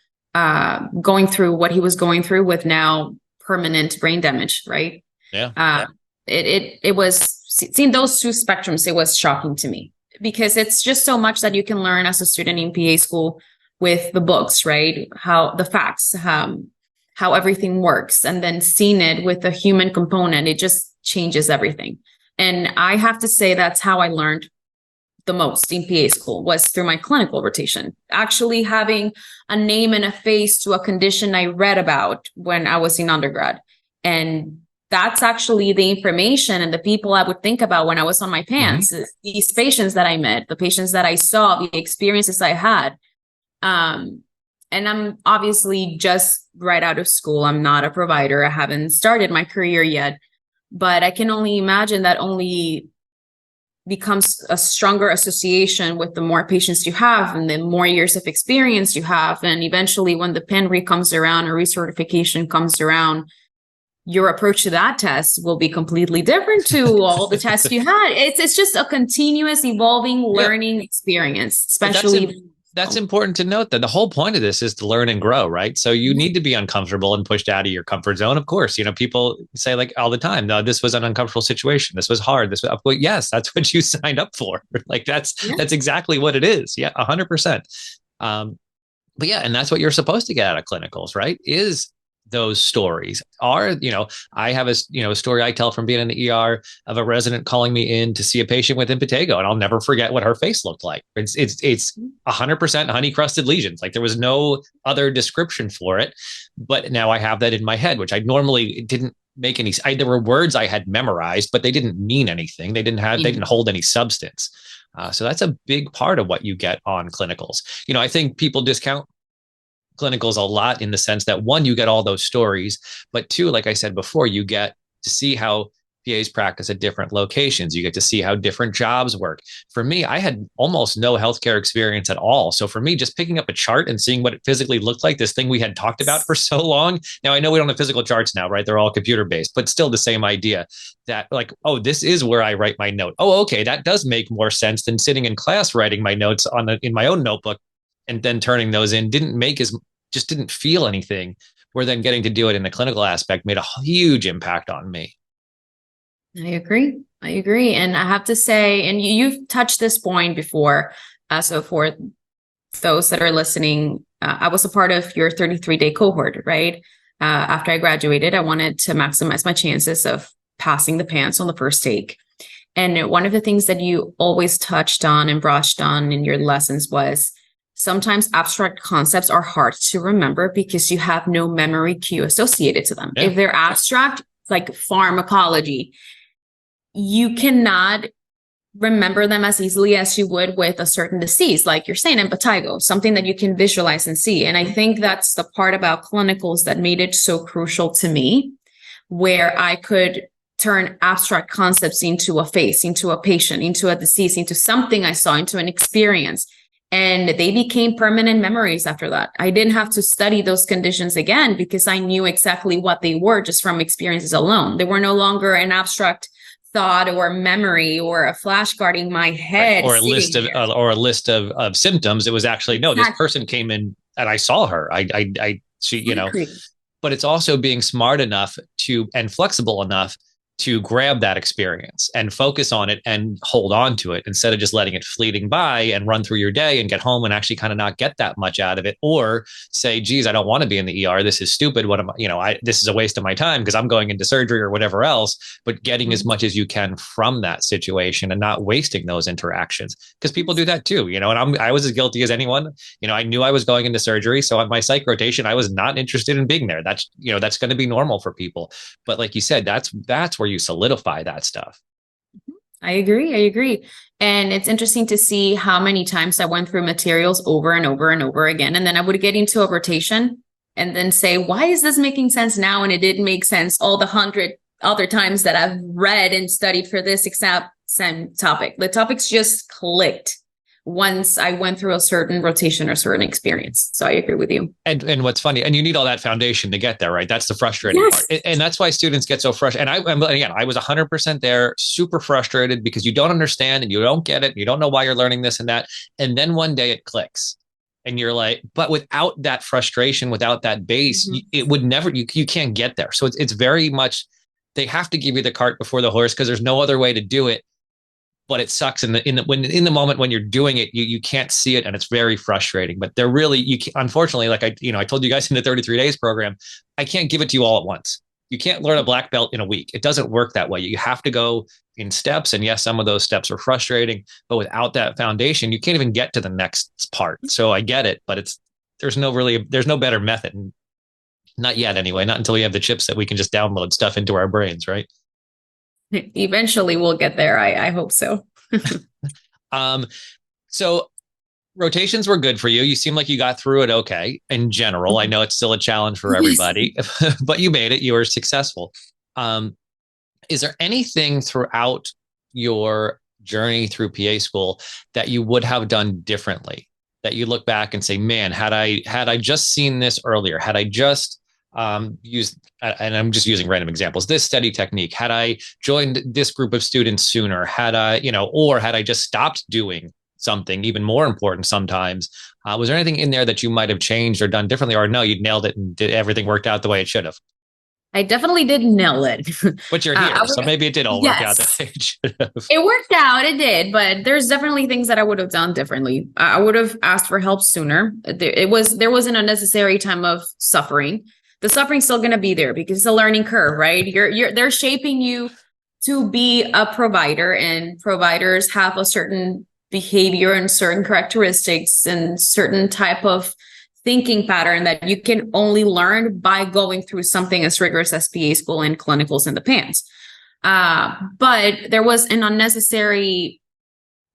going through what he was going through with now permanent brain damage, right? It was seeing those 2 spectrums. It was shocking to me because it's just so much that you can learn as a student in PA school with the books, right? How the facts, how everything works, and then seeing it with the human component, it just changes everything. And I have to say that's how I learned the most in PA school, was through my clinical rotation, actually having a name and a face to a condition I read about when I was in undergrad. And that's actually the information and the people I would think about when I was on my PANCE, these patients that I met, the patients that I saw, the experiences I had. And I'm obviously just right out of school. I'm not a provider. I haven't started my career yet, but I can only imagine that only becomes a stronger association with the more patients you have and the more years of experience you have. And eventually when the PANRE comes around or recertification comes around, your approach to that test will be completely different to all the tests you had. It's just a continuous evolving learning experience, especially. That's important to note, that the whole point of this is to learn and grow, right? So you need to be uncomfortable and pushed out of your comfort zone. Of course, people say like all the time, no, this was an uncomfortable situation. This was hard. Well, yes, that's what you signed up for. Like that's exactly what it is. Yeah, 100%. But yeah, and that's what you're supposed to get out of clinicals, right? Is those stories are, I have a story I tell from being in the ER of a resident calling me in to see a patient with impetigo, and I'll never forget what her face looked like. It's 100% honey crusted lesions. Like there was no other description for it, but now I have that in my head, which I normally didn't make any. There were words I had memorized, but they didn't mean anything. They didn't hold any substance. So that's a big part of what you get on clinicals. I think people discount clinicals a lot in the sense that, one, you get all those stories, but two, like I said before, you get to see how PAs practice at different locations. You get to see how different jobs work. For me, I had almost no healthcare experience at all. So for me, just picking up a chart and seeing what it physically looked like, this thing we had talked about for so long. Now, I know we don't have physical charts now, right? They're all computer based, but still the same idea that like, oh, this is where I write my note. Oh, okay. That does make more sense than sitting in class writing my notes in my own notebook and then turning those in. Just didn't feel anything, where then getting to do it in the clinical aspect made a huge impact on me. I agree. And I have to say, and you've touched this point before. So for those that are listening, I was a part of your 33-day cohort, right? After I graduated, I wanted to maximize my chances of passing the PANCE on the first take. And one of the things that you always touched on and brushed on in your lessons was sometimes abstract concepts are hard to remember because you have no memory cue associated to them. Yeah. If they're abstract, like pharmacology, you cannot remember them as easily as you would with a certain disease, like you're saying, impetigo, something that you can visualize and see. And I think that's the part about clinicals that made it so crucial to me, where I could turn abstract concepts into a face, into a patient, into a disease, into something I saw, into an experience. And they became permanent memories after that. I didn't have to study those conditions again because I knew exactly what they were just from experiences alone. They were no longer an abstract thought or memory or a flashcard in my head, right. Or a list of symptoms. It was actually, no, this person came in and I saw her. She, but it's also being smart enough and flexible enough to grab that experience and focus on it and hold on to it instead of just letting it fleeting by and run through your day and get home and actually kind of not get that much out of it, or say, geez, I don't want to be in the ER. This is stupid. What am I, this is a waste of my time because I'm going into surgery or whatever else, but getting as much as you can from that situation and not wasting those interactions, because people do that too, and I was as guilty as anyone. I knew I was going into surgery. So at my psych rotation, I was not interested in being there. That's going to be normal for people. But like you said, that's where you solidify that stuff. I agree. And it's interesting to see how many times I went through materials over and over and over again. And then I would get into a rotation and then say, why is this making sense now? And it didn't make sense all the 100 other times that I've read and studied for this exact same topic. The topics just clicked once I went through a certain rotation or certain experience. So I agree with you. And what's funny, and you need all that foundation to get there, right? That's the frustrating part. And that's why students get so frustrated. And I was 100% there, super frustrated because you don't understand and you don't get it. You don't know why you're learning this and that. And then one day it clicks and you're like, but without that frustration, without that base, it would never, you can't get there. So it's very much, they have to give you the cart before the horse because there's no other way to do it. But it sucks in the moment when you're doing it, you can't see it, and it's very frustrating. But they're really, unfortunately, like I told you guys in the 33 days program, I can't give it to you all at once. You can't learn a black belt in a week. It doesn't work that way. You have to go in steps, and yes, some of those steps are frustrating. But without that foundation, you can't even get to the next part. So I get it, but there's no better method. Not yet, anyway. Not until we have the chips that we can just download stuff into our brains, right? Eventually we'll get there. I hope so. So rotations were good for you. You seem like you got through it okay in general. I know it's still a challenge for everybody, but you made it. You were successful. Is there anything throughout your journey through PA school that you would have done differently, that you look back and say, man, had I just seen this earlier, had I just used, and I'm just using random examples, this study technique, had I joined this group of students sooner, had I, or had I just stopped doing something even more important sometimes, was there anything in there that you might have changed or done differently, or no, you nailed it and everything worked out the way it should have? I definitely did nail it. But you're here, so maybe it did all work out the way it should have. It worked out, it did, but there's definitely things that I would have done differently. I would have asked for help sooner. There wasn't a necessary time of suffering. The suffering's still going to be there because it's a learning curve, right? They're shaping you to be a provider, and providers have a certain behavior and certain characteristics and certain type of thinking pattern that you can only learn by going through something as rigorous as PA school and clinicals in the PANCE. But there was an unnecessary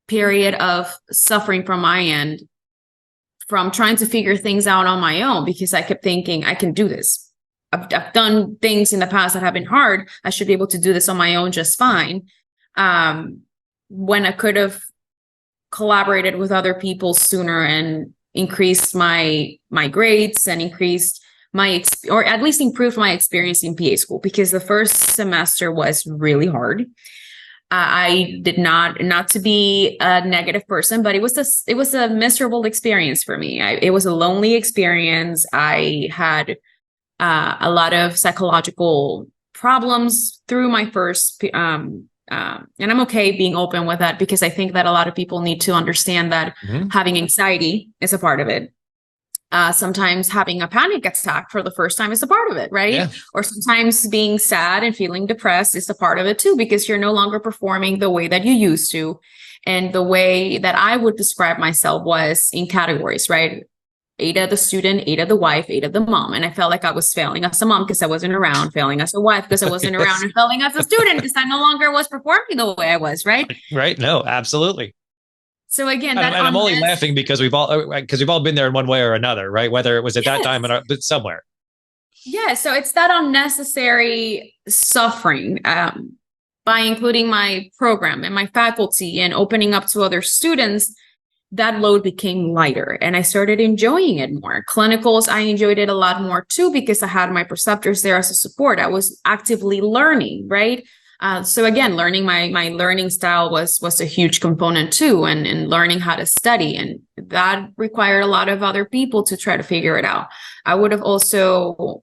period of suffering from my end from trying to figure things out on my own, because I kept thinking, I can do this. I've done things in the past that have been hard. I should be able to do this on my own just fine. When I could have collaborated with other people sooner and increased my grades and increased or at least improved my experience in PA school, because the first semester was really hard. I did not to be a negative person, but it was a miserable experience for me. It was a lonely experience. I had a lot of psychological problems through my first, and I'm okay being open with that, because I think that a lot of people need to understand that having anxiety is a part of it. Sometimes having a panic attack for the first time is a part of it, right? Yeah. Or sometimes being sad and feeling depressed is a part of it too, because you're no longer performing the way that you used to. And the way that I would describe myself was in categories, right? Ada the student, Ada the wife, Ada the mom. And I felt like I was failing as a mom because I wasn't around, failing as a wife because I wasn't around, and failing as a student because I no longer was performing the way I was, right? Right. No, absolutely. So again, I'm only laughing because we've all been there in one way or another, right? Whether it was at that time but somewhere. Yeah. So it's that unnecessary suffering by including my program and my faculty and opening up to other students. That load became lighter and I started enjoying it more. Clinicals, I enjoyed it a lot more too, because I had my preceptors there as a support. I was actively learning, right? So again, learning my learning style was a huge component too, and learning how to study, and that required a lot of other people to try to figure it out. I would also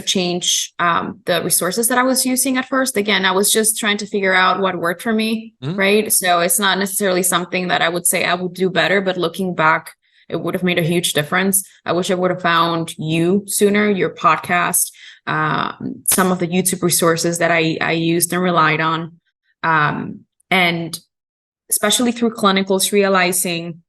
change the resources that I was using at first. Again, I was just trying to figure out what worked for me, right? So it's not necessarily something that I would say I would do better, but looking back, it would have made a huge difference. I wish I would have found you sooner, your podcast, some of the YouTube resources that I used and relied on. And especially through clinicals, realizing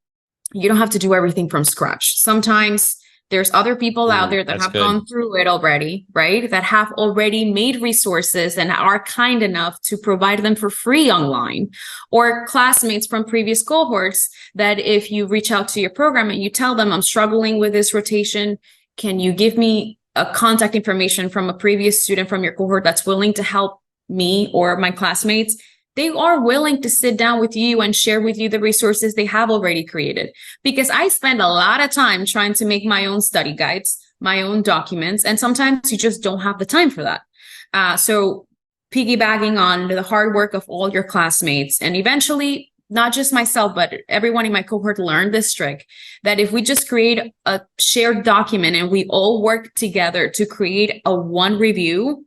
you don't have to do everything from scratch. Sometimes there's other people out there that have gone through it already, right? That have already made resources and are kind enough to provide them for free online, or classmates from previous cohorts that if you reach out to your program and you tell them, I'm struggling with this rotation, can you give me a contact information from a previous student from your cohort that's willing to help me or my classmates? They are willing to sit down with you and share with you the resources they have already created. Because I spend a lot of time trying to make my own study guides, my own documents, and sometimes you just don't have the time for that. So piggybacking on the hard work of all your classmates, and eventually not just myself, but everyone in my cohort learned this trick, that if we just create a shared document and we all work together to create a one review,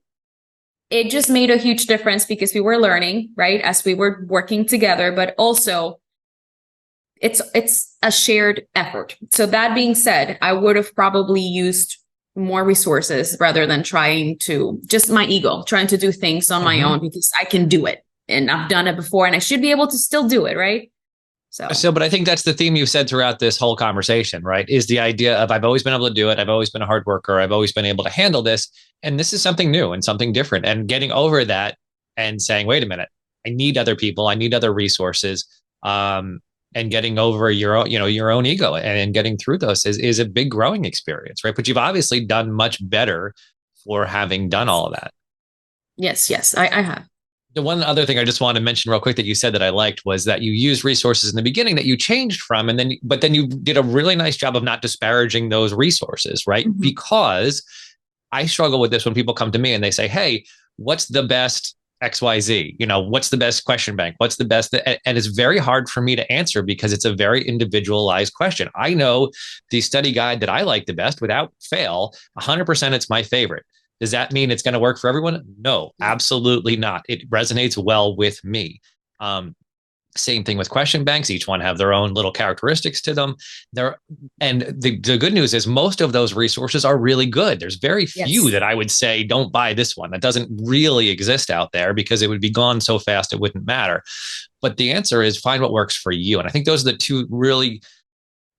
it just made a huge difference, because we were learning, right, as we were working together, but also it's a shared effort. So that being said, I would have probably used more resources rather than trying to trying to do things on my own, because I can do it and I've done it before and I should be able to still do it, right? But I think that's the theme you've said throughout this whole conversation, right? Is the idea of I've always been able to do it. I've always been a hard worker. I've always been able to handle this. And this is something new and something different. And getting over that and saying, wait a minute, I need other people. I need other resources. And getting over your own ego and getting through those is a big growing experience, right? But you've obviously done much better for having done all of that. Yes, I have. The one other thing I just want to mention real quick that you said that I liked was that you used resources in the beginning that you changed from, but then you did a really nice job of not disparaging those resources, right? Mm-hmm. Because I struggle with this when people come to me and they say, hey, what's the best XYZ? What's the best question bank? What's the best? And it's very hard for me to answer because it's a very individualized question. I know the study guide that I like the best without fail, 100% it's my favorite. Does that mean it's going to work for everyone? No, absolutely not. It resonates well with me. Same thing with question banks. Each one have their own little characteristics to them. And the good news is most of those resources are really good. There's very few that I would say don't buy this one. That doesn't really exist out there because it would be gone so fast it wouldn't matter. But the answer is find what works for you. And I think those are the two really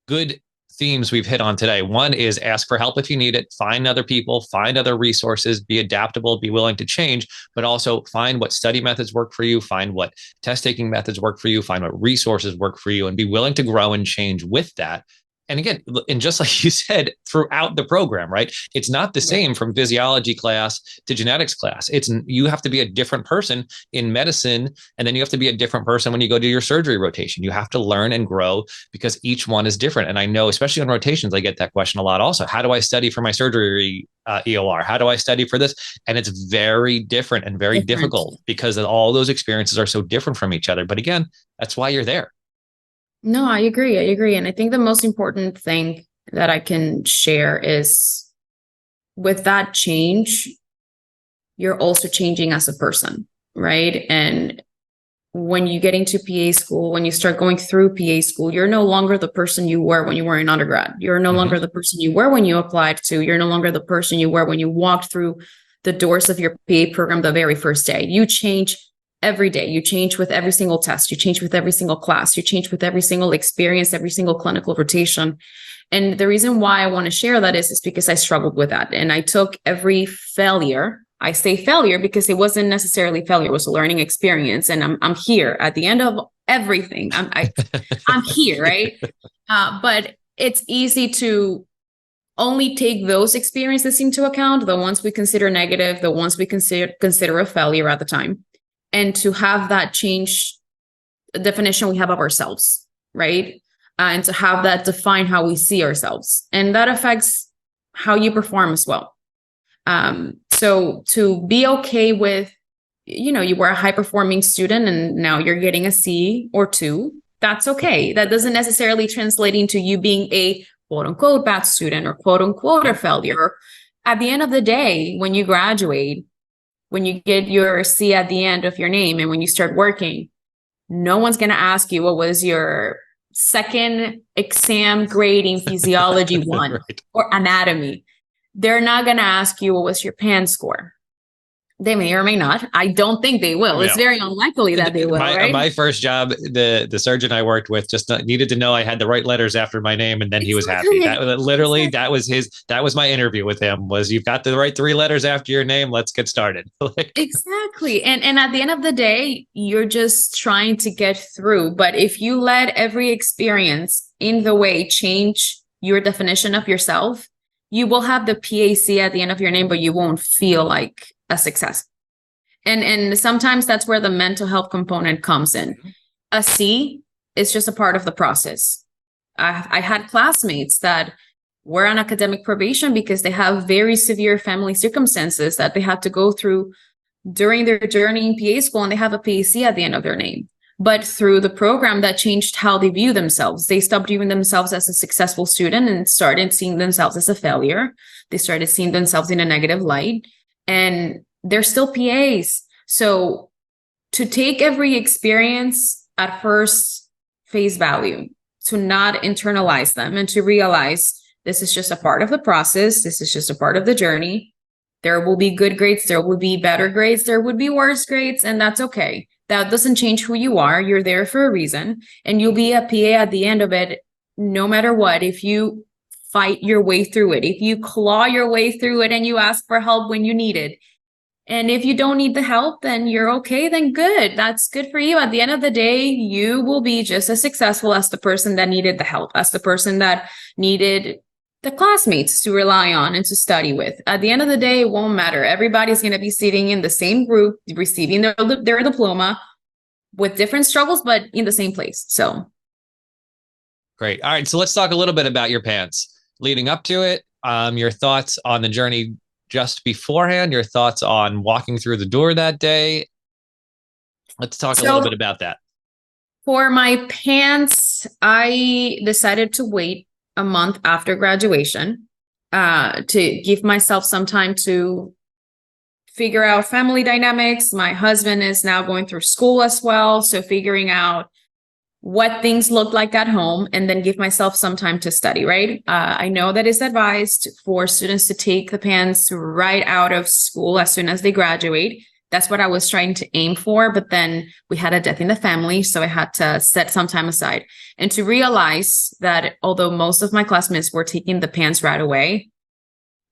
good themes we've hit on today. One is ask for help if you need it, find other people, find other resources, be adaptable, be willing to change, but also find what study methods work for you, find what test taking methods work for you, find what resources work for you, and be willing to grow and change with that. And again, and just like you said, throughout the program, right? It's not the same from physiology class to genetics class. You have to be a different person in medicine, and then you have to be a different person when you go to your surgery rotation. You have to learn and grow because each one is different. And I know, especially on rotations, I get that question a lot also. How do I study for my surgery EOR? How do I study for this? And it's very different and very difficult because all those experiences are so different from each other. But again, that's why you're there. No, I agree. And I think the most important thing that I can share is with that change, you're also changing as a person, right? And when you get into PA school, when you start going through PA school, you're no longer the person you were when you were in undergrad. You're no longer the person you were when you applied to. You're no longer the person you were when you walked through the doors of your PA program the very first day. You change every day. You change with every single test. You change with every single class. You change with every single experience, every single clinical rotation. And the reason why I want to share that is because I struggled with that. And I took every failure. I say failure because it wasn't necessarily failure. It was a learning experience. And I'm here at the end of everything. I'm here, right? But it's easy to only take those experiences into account, the ones we consider negative, the ones we consider a failure at the time. And to have that change the definition we have of ourselves, right? And to have that define how we see ourselves. And that affects how you perform as well. So to be okay with, you were a high performing student and now you're getting a C or 2, that's okay. That doesn't necessarily translate into you being a quote unquote bad student or quote unquote a failure. At the end of the day, when you graduate, when you get your C at the end of your name and when you start working, no one's going to ask you what was your second exam grade in physiology 1 right. or anatomy. They're not going to ask you what was your PANCE score. They may or may not. I don't think they will. It's very unlikely that they will, right? My first job, the surgeon I worked with just needed to know I had the right letters after my name, and then he was happy. That literally, that was my interview with him. Was you've got the right 3 letters after your name? Let's get started. Exactly. And at the end of the day, you're just trying to get through. But if you let every experience in the way change your definition of yourself, you will have the PAC at the end of your name, but you won't feel like a success. And sometimes that's where the mental health component comes in. A C is just a part of the process. I had classmates that were on academic probation because they have very severe family circumstances that they had to go through during their journey in PA school, and they have a PAC at the end of their name. But through the program, that changed how they view themselves. They stopped viewing themselves as a successful student and started seeing themselves as a failure. They started seeing themselves in a negative light. And they're still PAs. So to take every experience at first face value, to not internalize them and to realize this is just a part of the process. This is just a part of the journey. There will be good grades. There will be better grades. There would be worse grades. And that's okay. That doesn't change who you are. You're there for a reason. And you'll be a PA at the end of it, no matter what. If you fight your way through it, if you claw your way through it and you ask for help when you need it. And if you don't need the help, then you're okay, then good. That's good for you. At the end of the day, you will be just as successful as the person that needed the help, as the person that needed the classmates to rely on and to study with. At the end of the day, it won't matter. Everybody's going to be sitting in the same group, receiving their diploma with different struggles, but in the same place. So. Great. All right. So let's talk a little bit about your PANCE. Leading up to it, your thoughts on the journey just beforehand, your thoughts on walking through the door that day. Let's talk a little bit about that. For my PANCE, I decided to wait a month after graduation to give myself some time to figure out family dynamics. My husband is now going through school as well. So figuring out what things look like at home, and then give myself some time to study, right? I know that it's advised for students to take the PANCE right out of school as soon as they graduate. That's what I was trying to aim for, but then we had a death in the family, so I had to set some time aside. And to realize that although most of my classmates were taking the PANCE right away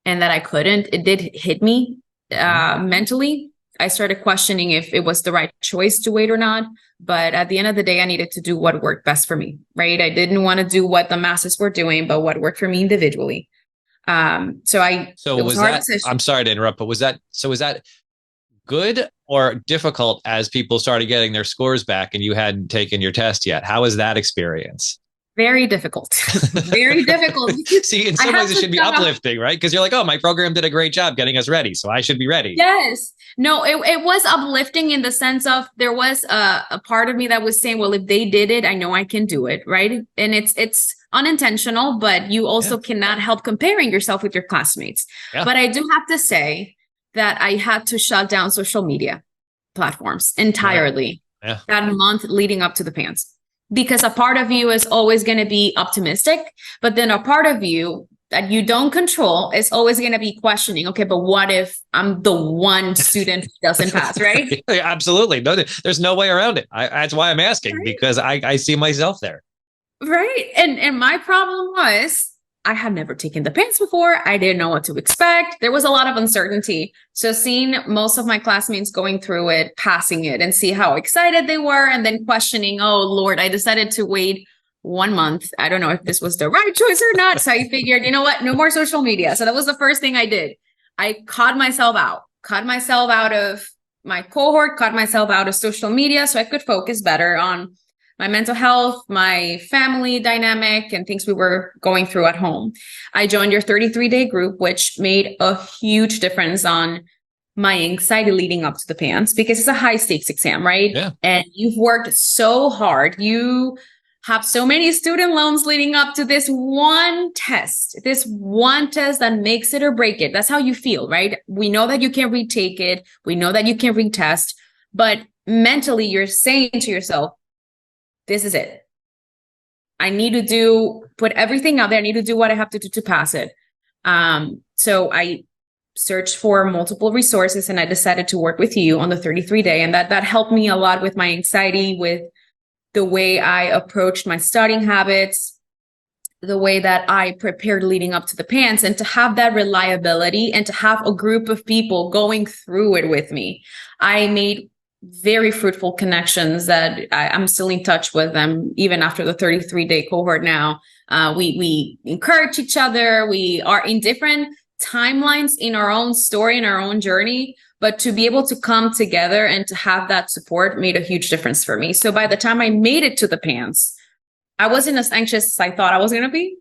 and that I couldn't, it did hit me mentally. I started questioning if it was the right choice to wait or not. But at the end of the day, I needed to do what worked best for me, right? I didn't want to do what the masses were doing, but what worked for me individually. So was that, I'm sorry to interrupt, but was that good or difficult as people started getting their scores back and you hadn't taken your test yet? How was that experience? Very difficult. Very difficult. See, in some ways it should be uplifting, right? Because you're like, oh, my program did a great job getting us ready, so I should be ready. Yes. No, it was uplifting in the sense of there was a part of me that was saying, well, if they did it, I know I can do it, right? And it's unintentional, but you also cannot help comparing yourself with your classmates. Yeah. But I do have to say that I had to shut down social media platforms entirely that month leading up to the PANCE. Because a part of you is always going to be optimistic, but then a part of you that you don't control is always going to be questioning, okay, but what if I'm the one student who doesn't pass, right? Absolutely. No, there's no way around it. That's why I'm asking, because I see myself there. Right. And my problem was I had never taken the PANCE before. I didn't know what to expect. There was a lot of uncertainty. So seeing most of my classmates going through it, passing it, and see how excited they were, and then questioning, oh, Lord, I decided to wait 1 month. I don't know if this was the right choice or not. So I figured, you know what? No more social media. So that was the first thing I did. I cut myself out of my cohort, cut myself out of social media so I could focus better on my mental health, my family dynamic, and things we were going through at home. I joined your 33-day group, which made a huge difference on my anxiety leading up to the PANCE, because it's a high stakes exam, right? Yeah. And you've worked so hard. You have so many student loans leading up to this one test that makes it or break it. That's how you feel, right? We know that you can retake it. We know that you can retest, but mentally you're saying to yourself, this is it. I need to put everything out there. I need to do what I have to do to pass it. So I searched for multiple resources and I decided to work with you on the 33-day. And that helped me a lot with my anxiety, with the way I approached my studying habits, the way that I prepared leading up to the PANCE, and to have that reliability and to have a group of people going through it with me. I made very fruitful connections that I'm still in touch with them even after the 33-day cohort now. We encourage each other. We are in different timelines in our own story, in our own journey, but to be able to come together and to have that support made a huge difference for me. So by the time I made it to the PANCE, I wasn't as anxious as I thought I was going to be,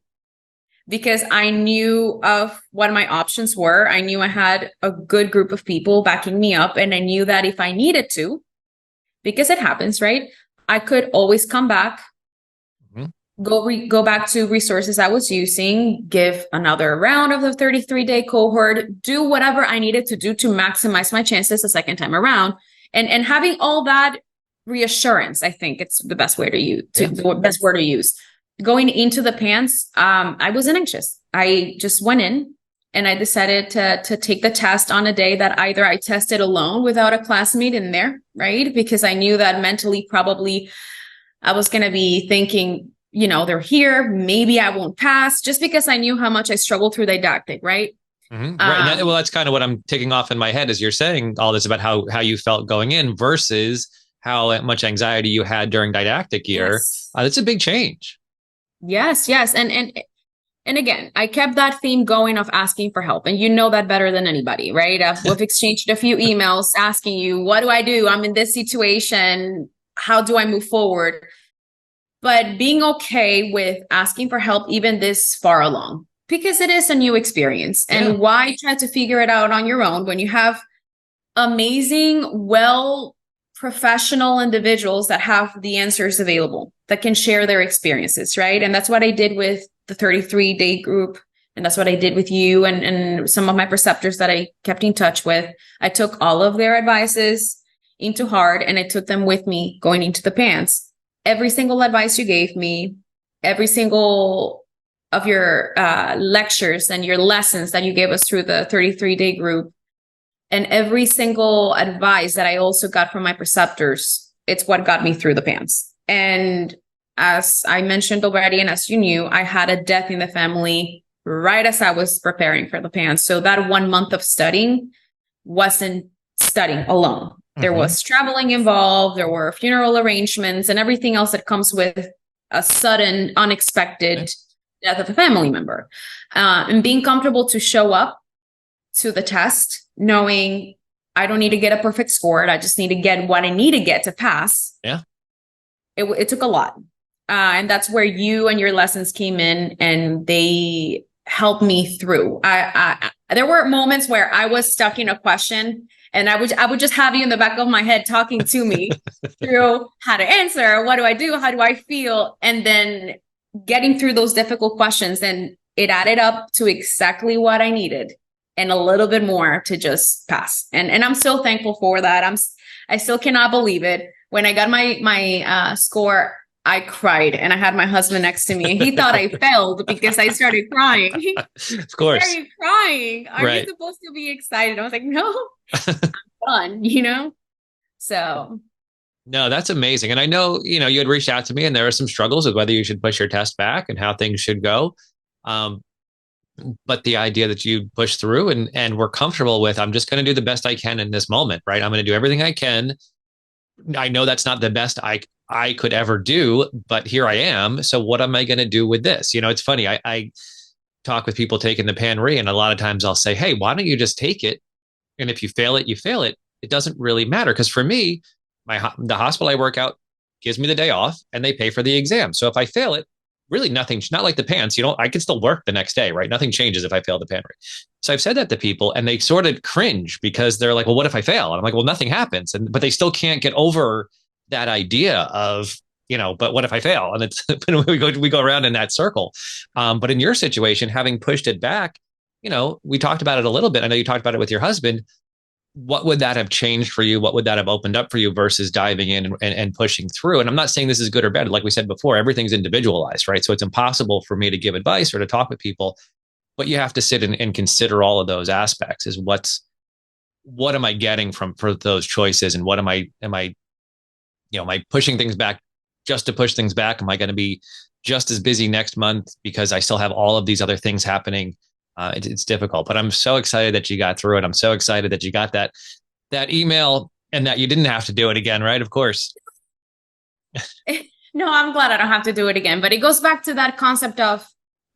because I knew of what my options were. I knew I had a good group of people backing me up. And I knew that if I needed to, because it happens, right? I could always come back, go back to resources I was using, give another round of the 33-day cohort, do whatever I needed to do to maximize my chances the second time around. And having all that reassurance, I think it's the best way to use, the best word to use. Going into the PANCE, I wasn't anxious. I just went in and I decided to take the test on a day that either I tested alone without a classmate in there, right? Because I knew that mentally probably I was going to be thinking, you know, they're here, maybe I won't pass, just because I knew how much I struggled through didactic, right? Mm-hmm. Right. Well, that's kind of what I'm taking off in my head as you're saying all this about how you felt going in versus how much anxiety you had during didactic year. Yes. That's a big change. Yes. And again, I kept that theme going of asking for help. And you know that better than anybody, right? We've exchanged a few emails asking you, what do I do? I'm in this situation. How do I move forward? But being okay with asking for help even this far along, because it is a new experience. And why try to figure it out on your own when you have amazing, professional individuals that have the answers available, that can share their experiences, right? And that's what I did with the 33-day group. And that's what I did with you and some of my preceptors that I kept in touch with. I took all of their advices into heart and I took them with me going into the PANCE. every single advice you gave me, every single of your lectures and your lessons that you gave us through the 33-day group, and every single advice that I also got from my preceptors, it's what got me through the PANCE. And as I mentioned already, and as you knew, I had a death in the family right as I was preparing for the PANCE. So that 1 month of studying wasn't studying alone. There was traveling involved, there were funeral arrangements and everything else that comes with a sudden, unexpected death of a family member. And being comfortable to show up to the test, knowing I don't need to get a perfect score. I just need to get what I need to get to pass. Yeah. It took a lot. And that's where you and your lessons came in, and they helped me through. There were moments where I was stuck in a question, and I would just have you in the back of my head talking to me through how to answer, what do I do, how do I feel, and then getting through those difficult questions. And it added up to exactly what I needed and a little bit more to just pass. And I'm so thankful for that. I still cannot believe it. When I got my score, I cried, and I had my husband next to me, and he thought I failed because I started crying. Of course. Are you crying? Are you supposed to be excited? I was like, no, I'm done, So. No, that's amazing. And I know, you had reached out to me, and there are some struggles with whether you should push your test back and how things should go. But the idea that you push through and we're comfortable with, I'm just going to do the best I can in this moment, right? I'm going to do everything I can. I know that's not the best I could ever do, but here I am. So what am I going to do with this? It's funny. I talk with people taking the PANRE, and a lot of times I'll say, hey, why don't you just take it? And if you fail it, you fail it. It doesn't really matter. Because for me, the hospital I work out gives me the day off, and they pay for the exam. So if I fail it, really nothing's not like the PANCE. I can still work the next day, right? Nothing changes if I fail the PANRE. So I've said that to people, and they sort of cringe because they're like, well, what if I fail? And I'm like, well, nothing happens. But they still can't get over that idea of, but what if I fail? And it's we go around in that circle. But in your situation, having pushed it back, we talked about it a little bit. I know you talked about it with your husband. What would that have changed for you? What would that have opened up for you versus diving in and pushing through? And I'm not saying this is good or bad. Like we said before, everything's individualized, right? So it's impossible for me to give advice or to talk with people, but you have to sit and consider all of those aspects. Is what am I getting for those choices? And what am I pushing things back just to push things back? Am I going to be just as busy next month because I still have all of these other things happening? It's difficult, but I'm so excited that you got through it. I'm so excited that you got that email and that you didn't have to do it again, right? Of course. No, I'm glad I don't have to do it again, but it goes back to that concept of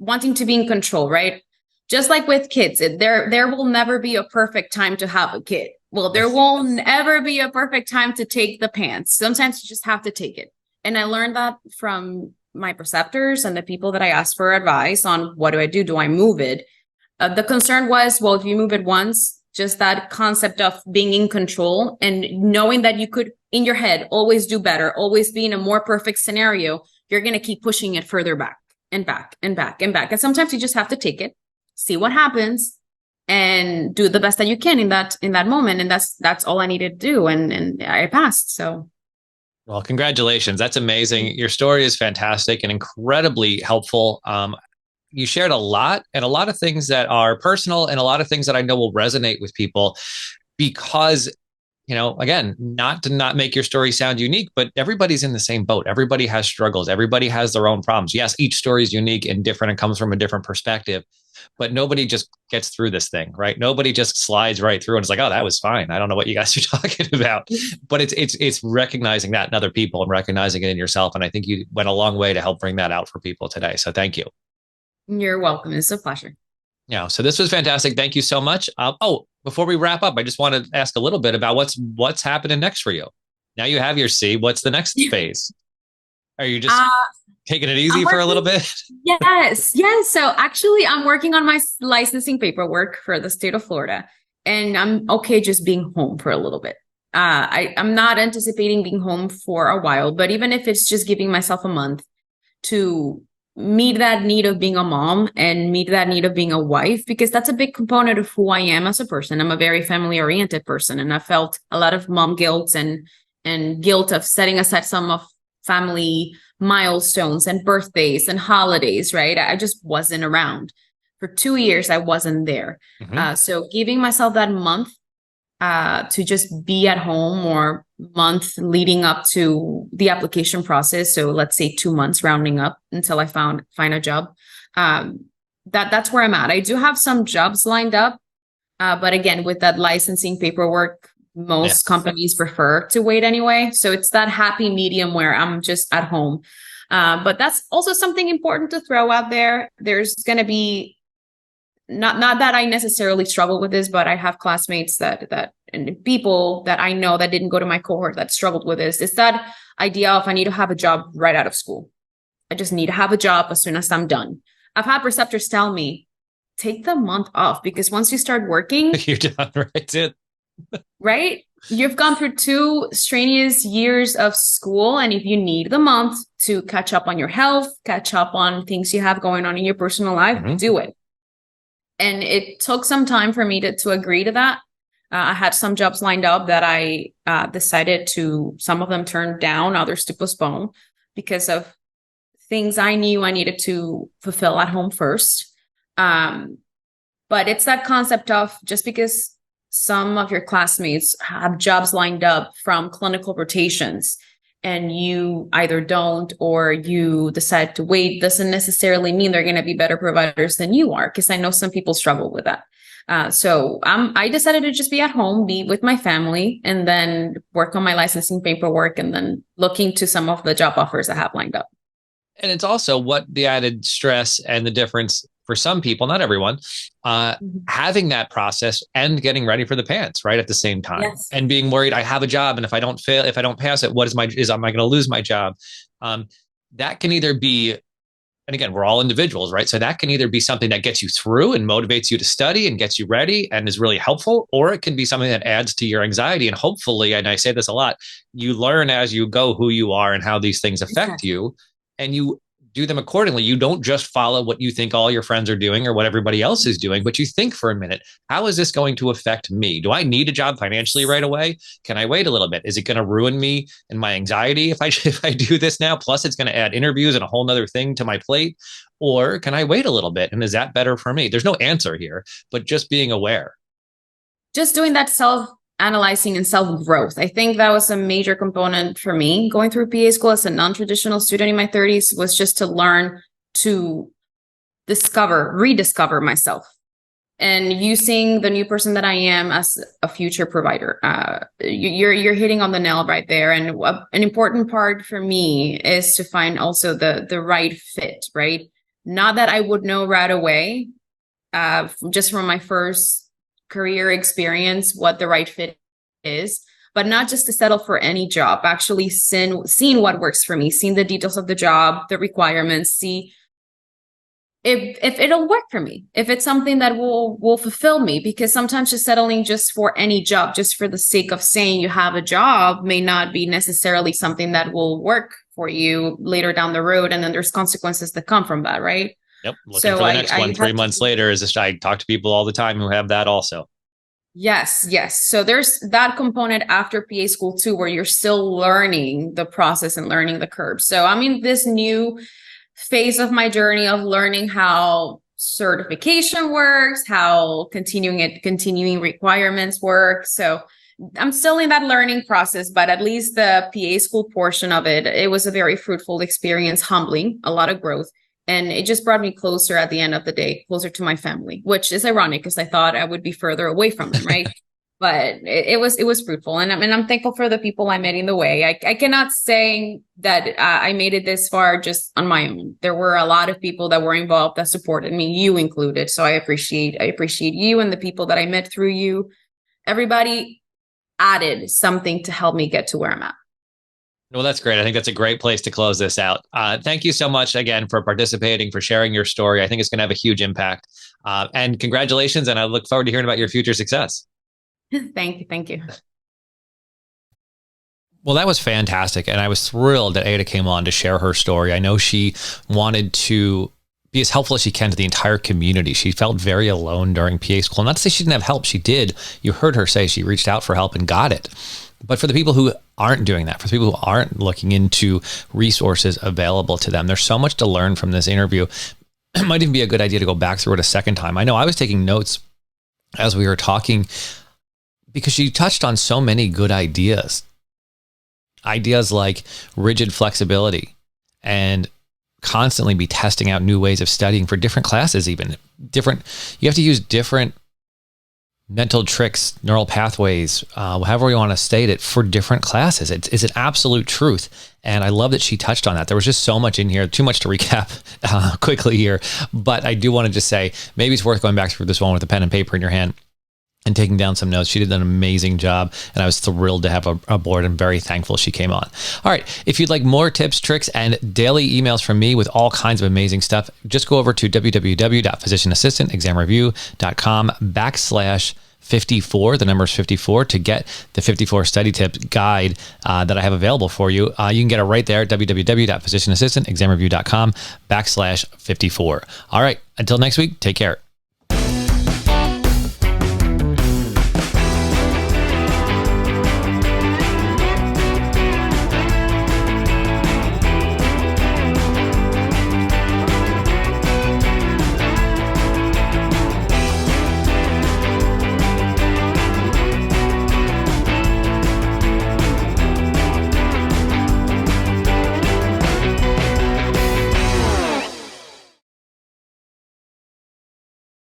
wanting to be in control, right? Just like with kids, there will never be a perfect time to have a kid. Well, there will never be a perfect time to take the PANCE. Sometimes you just have to take it. And I learned that from my preceptors and the people that I asked for advice on what do I do? Do I move it? The concern was, well, if you move it once, just that concept of being in control and knowing that you could, in your head, always do better, always be in a more perfect scenario, you're going to keep pushing it further back and back and back and back. And sometimes you just have to take it, see what happens, and do the best that you can in that moment. And that's all I needed to do. And I passed. So. Well, congratulations. That's amazing. Your story is fantastic and incredibly helpful. You shared a lot of things that are personal and a lot of things that I know will resonate with people because, again, not to not make your story sound unique, but everybody's in the same boat. Everybody has struggles. Everybody has their own problems. Yes, each story is unique and different and comes from a different perspective, but nobody just gets through this thing, right? Nobody just slides right through and it's like, oh, that was fine. I don't know what you guys are talking about, but it's recognizing that in other people and recognizing it in yourself. And I think you went a long way to help bring that out for people today. So thank you. You're welcome. It's a pleasure. Yeah. So this was fantastic. Thank you so much. Before we wrap up, I just want to ask a little bit about what's happening next for you. Now you have your C. What's the next phase? Are you just taking it easy for a little bit? Yes. So actually, I'm working on my licensing paperwork for the state of Florida, and I'm okay just being home for a little bit. I'm not anticipating being home for a while, but even if it's just giving myself a month to meet that need of being a mom and meet that need of being a wife, because that's a big component of who I am as a person. I'm a very family oriented person, and I felt a lot of mom guilt and guilt of setting aside some family milestones and birthdays and holidays, right? I just wasn't around. For 2 years, I wasn't there. So giving myself that month to just be at home, or month leading up to the application process. So let's say 2 months rounding up until I find a job. That's where I'm at. I do have some jobs lined up. But again, with that licensing paperwork, most companies prefer to wait anyway. So it's that happy medium where I'm just at home. But that's also something important to throw out there. There's going to be, not that I necessarily struggle with this, but I have classmates and people that I know that didn't go to my cohort that struggled with this. It's that idea of, I need to have a job right out of school. I just need to have a job as soon as I'm done. I've had preceptors tell me, take the month off, because once you start working, you're done, right? Right? You've gone through 2 strenuous years of school. And if you need the month to catch up on your health, catch up on things you have going on in your personal life, do it. And it took some time for me to agree to that. I had some jobs lined up that I decided to, some of them turned down, others to postpone, because of things I knew I needed to fulfill at home first. But it's that concept of, just because some of your classmates have jobs lined up from clinical rotations and you either don't, or you decide to wait, doesn't necessarily mean they're going to be better providers than you are, because I know some people struggle with that. So I decided to just be at home, be with my family, and then work on my licensing paperwork, and then look into some of the job offers I have lined up. And it's also what the added stress and the difference for some people, not everyone, having that process and getting ready for the PANCE right at the same time, and being worried, I have a job, and if I don't pass it, am I going to lose my job? That can either be, and again, we're all individuals, right? So that can either be something that gets you through and motivates you to study and gets you ready and is really helpful, or it can be something that adds to your anxiety. And hopefully, and I say this a lot, you learn as you go who you are and how these things affect you, and you do them accordingly. You don't just follow what you think all your friends are doing or what everybody else is doing, but you think for a minute, how is this going to affect me? Do I need a job financially right away? Can I wait a little bit? Is it going to ruin me and my anxiety if I do this now? Plus, it's going to add interviews and a whole nother thing to my plate. Or can I wait a little bit? And is that better for me? There's no answer here, but just being aware. Just doing that self-analyzing and self-growth. I think that was a major component for me going through PA school as a non-traditional student in my 30s, was just to learn to rediscover myself, and using the new person that I am as a future provider. You're hitting on the nail right there. And an important part for me is to find also the right fit, right? Not that I would know right away, just from my first career experience, what the right fit is, but not just to settle for any job, actually seeing what works for me, seeing the details of the job, the requirements, see if it'll work for me, if it's something that will fulfill me. Because sometimes just settling just for any job, just for the sake of saying you have a job, may not be necessarily something that will work for you later down the road. And then there's consequences that come from that, right? Yep. Looking for the next one 3 months later is I talk to people all the time who have that also. Yes. So there's that component after PA school too, where you're still learning the process and learning the curve. So I'm in this new phase of my journey of learning how certification works, how continuing requirements work. So I'm still in that learning process, but at least the PA school portion of it was a very fruitful experience, humbling, a lot of growth. And it just brought me closer at the end of the day, closer to my family, which is ironic because I thought I would be further away from them, right? But it was fruitful. And I'm thankful for the people I met in the way. I cannot say that I made it this far just on my own. There were a lot of people that were involved that supported me, you included. So I appreciate you and the people that I met through you. Everybody added something to help me get to where I'm at. Well, that's great. I think that's a great place to close this out. Thank you so much again for participating, for sharing your story. I think it's going to have a huge impact. And congratulations. And I look forward to hearing about your future success. Thank you. Well, that was fantastic. And I was thrilled that Ada came on to share her story. I know she wanted to be as helpful as she can to the entire community. She felt very alone during PA school. Not to say she didn't have help. She did. You heard her say she reached out for help and got it. But for the people who aren't doing that, for the people who aren't looking into resources available to them, there's so much to learn from this interview. It might even be a good idea to go back through it a second time. I know I was taking notes as we were talking because she touched on so many good ideas. Ideas like rigid flexibility and constantly be testing out new ways of studying for different classes, even different. You have to use different mental tricks, neural pathways, however you want to state it, for different classes. It's an absolute truth. And I love that she touched on that. There was just so much in here, too much to recap quickly here. But I do want to just say, maybe it's worth going back through this one with a pen and paper in your hand and taking down some notes. She did an amazing job, and I was thrilled to have her aboard and very thankful she came on. All right. If you'd like more tips, tricks, and daily emails from me with all kinds of amazing stuff, just go over to www.physicianassistantexamreview.com/54, the number is 54, to get the 54 study tips guide that I have available for you. You can get it right there at www.physicianassistantexamreview.com/54. All right. Until next week, take care.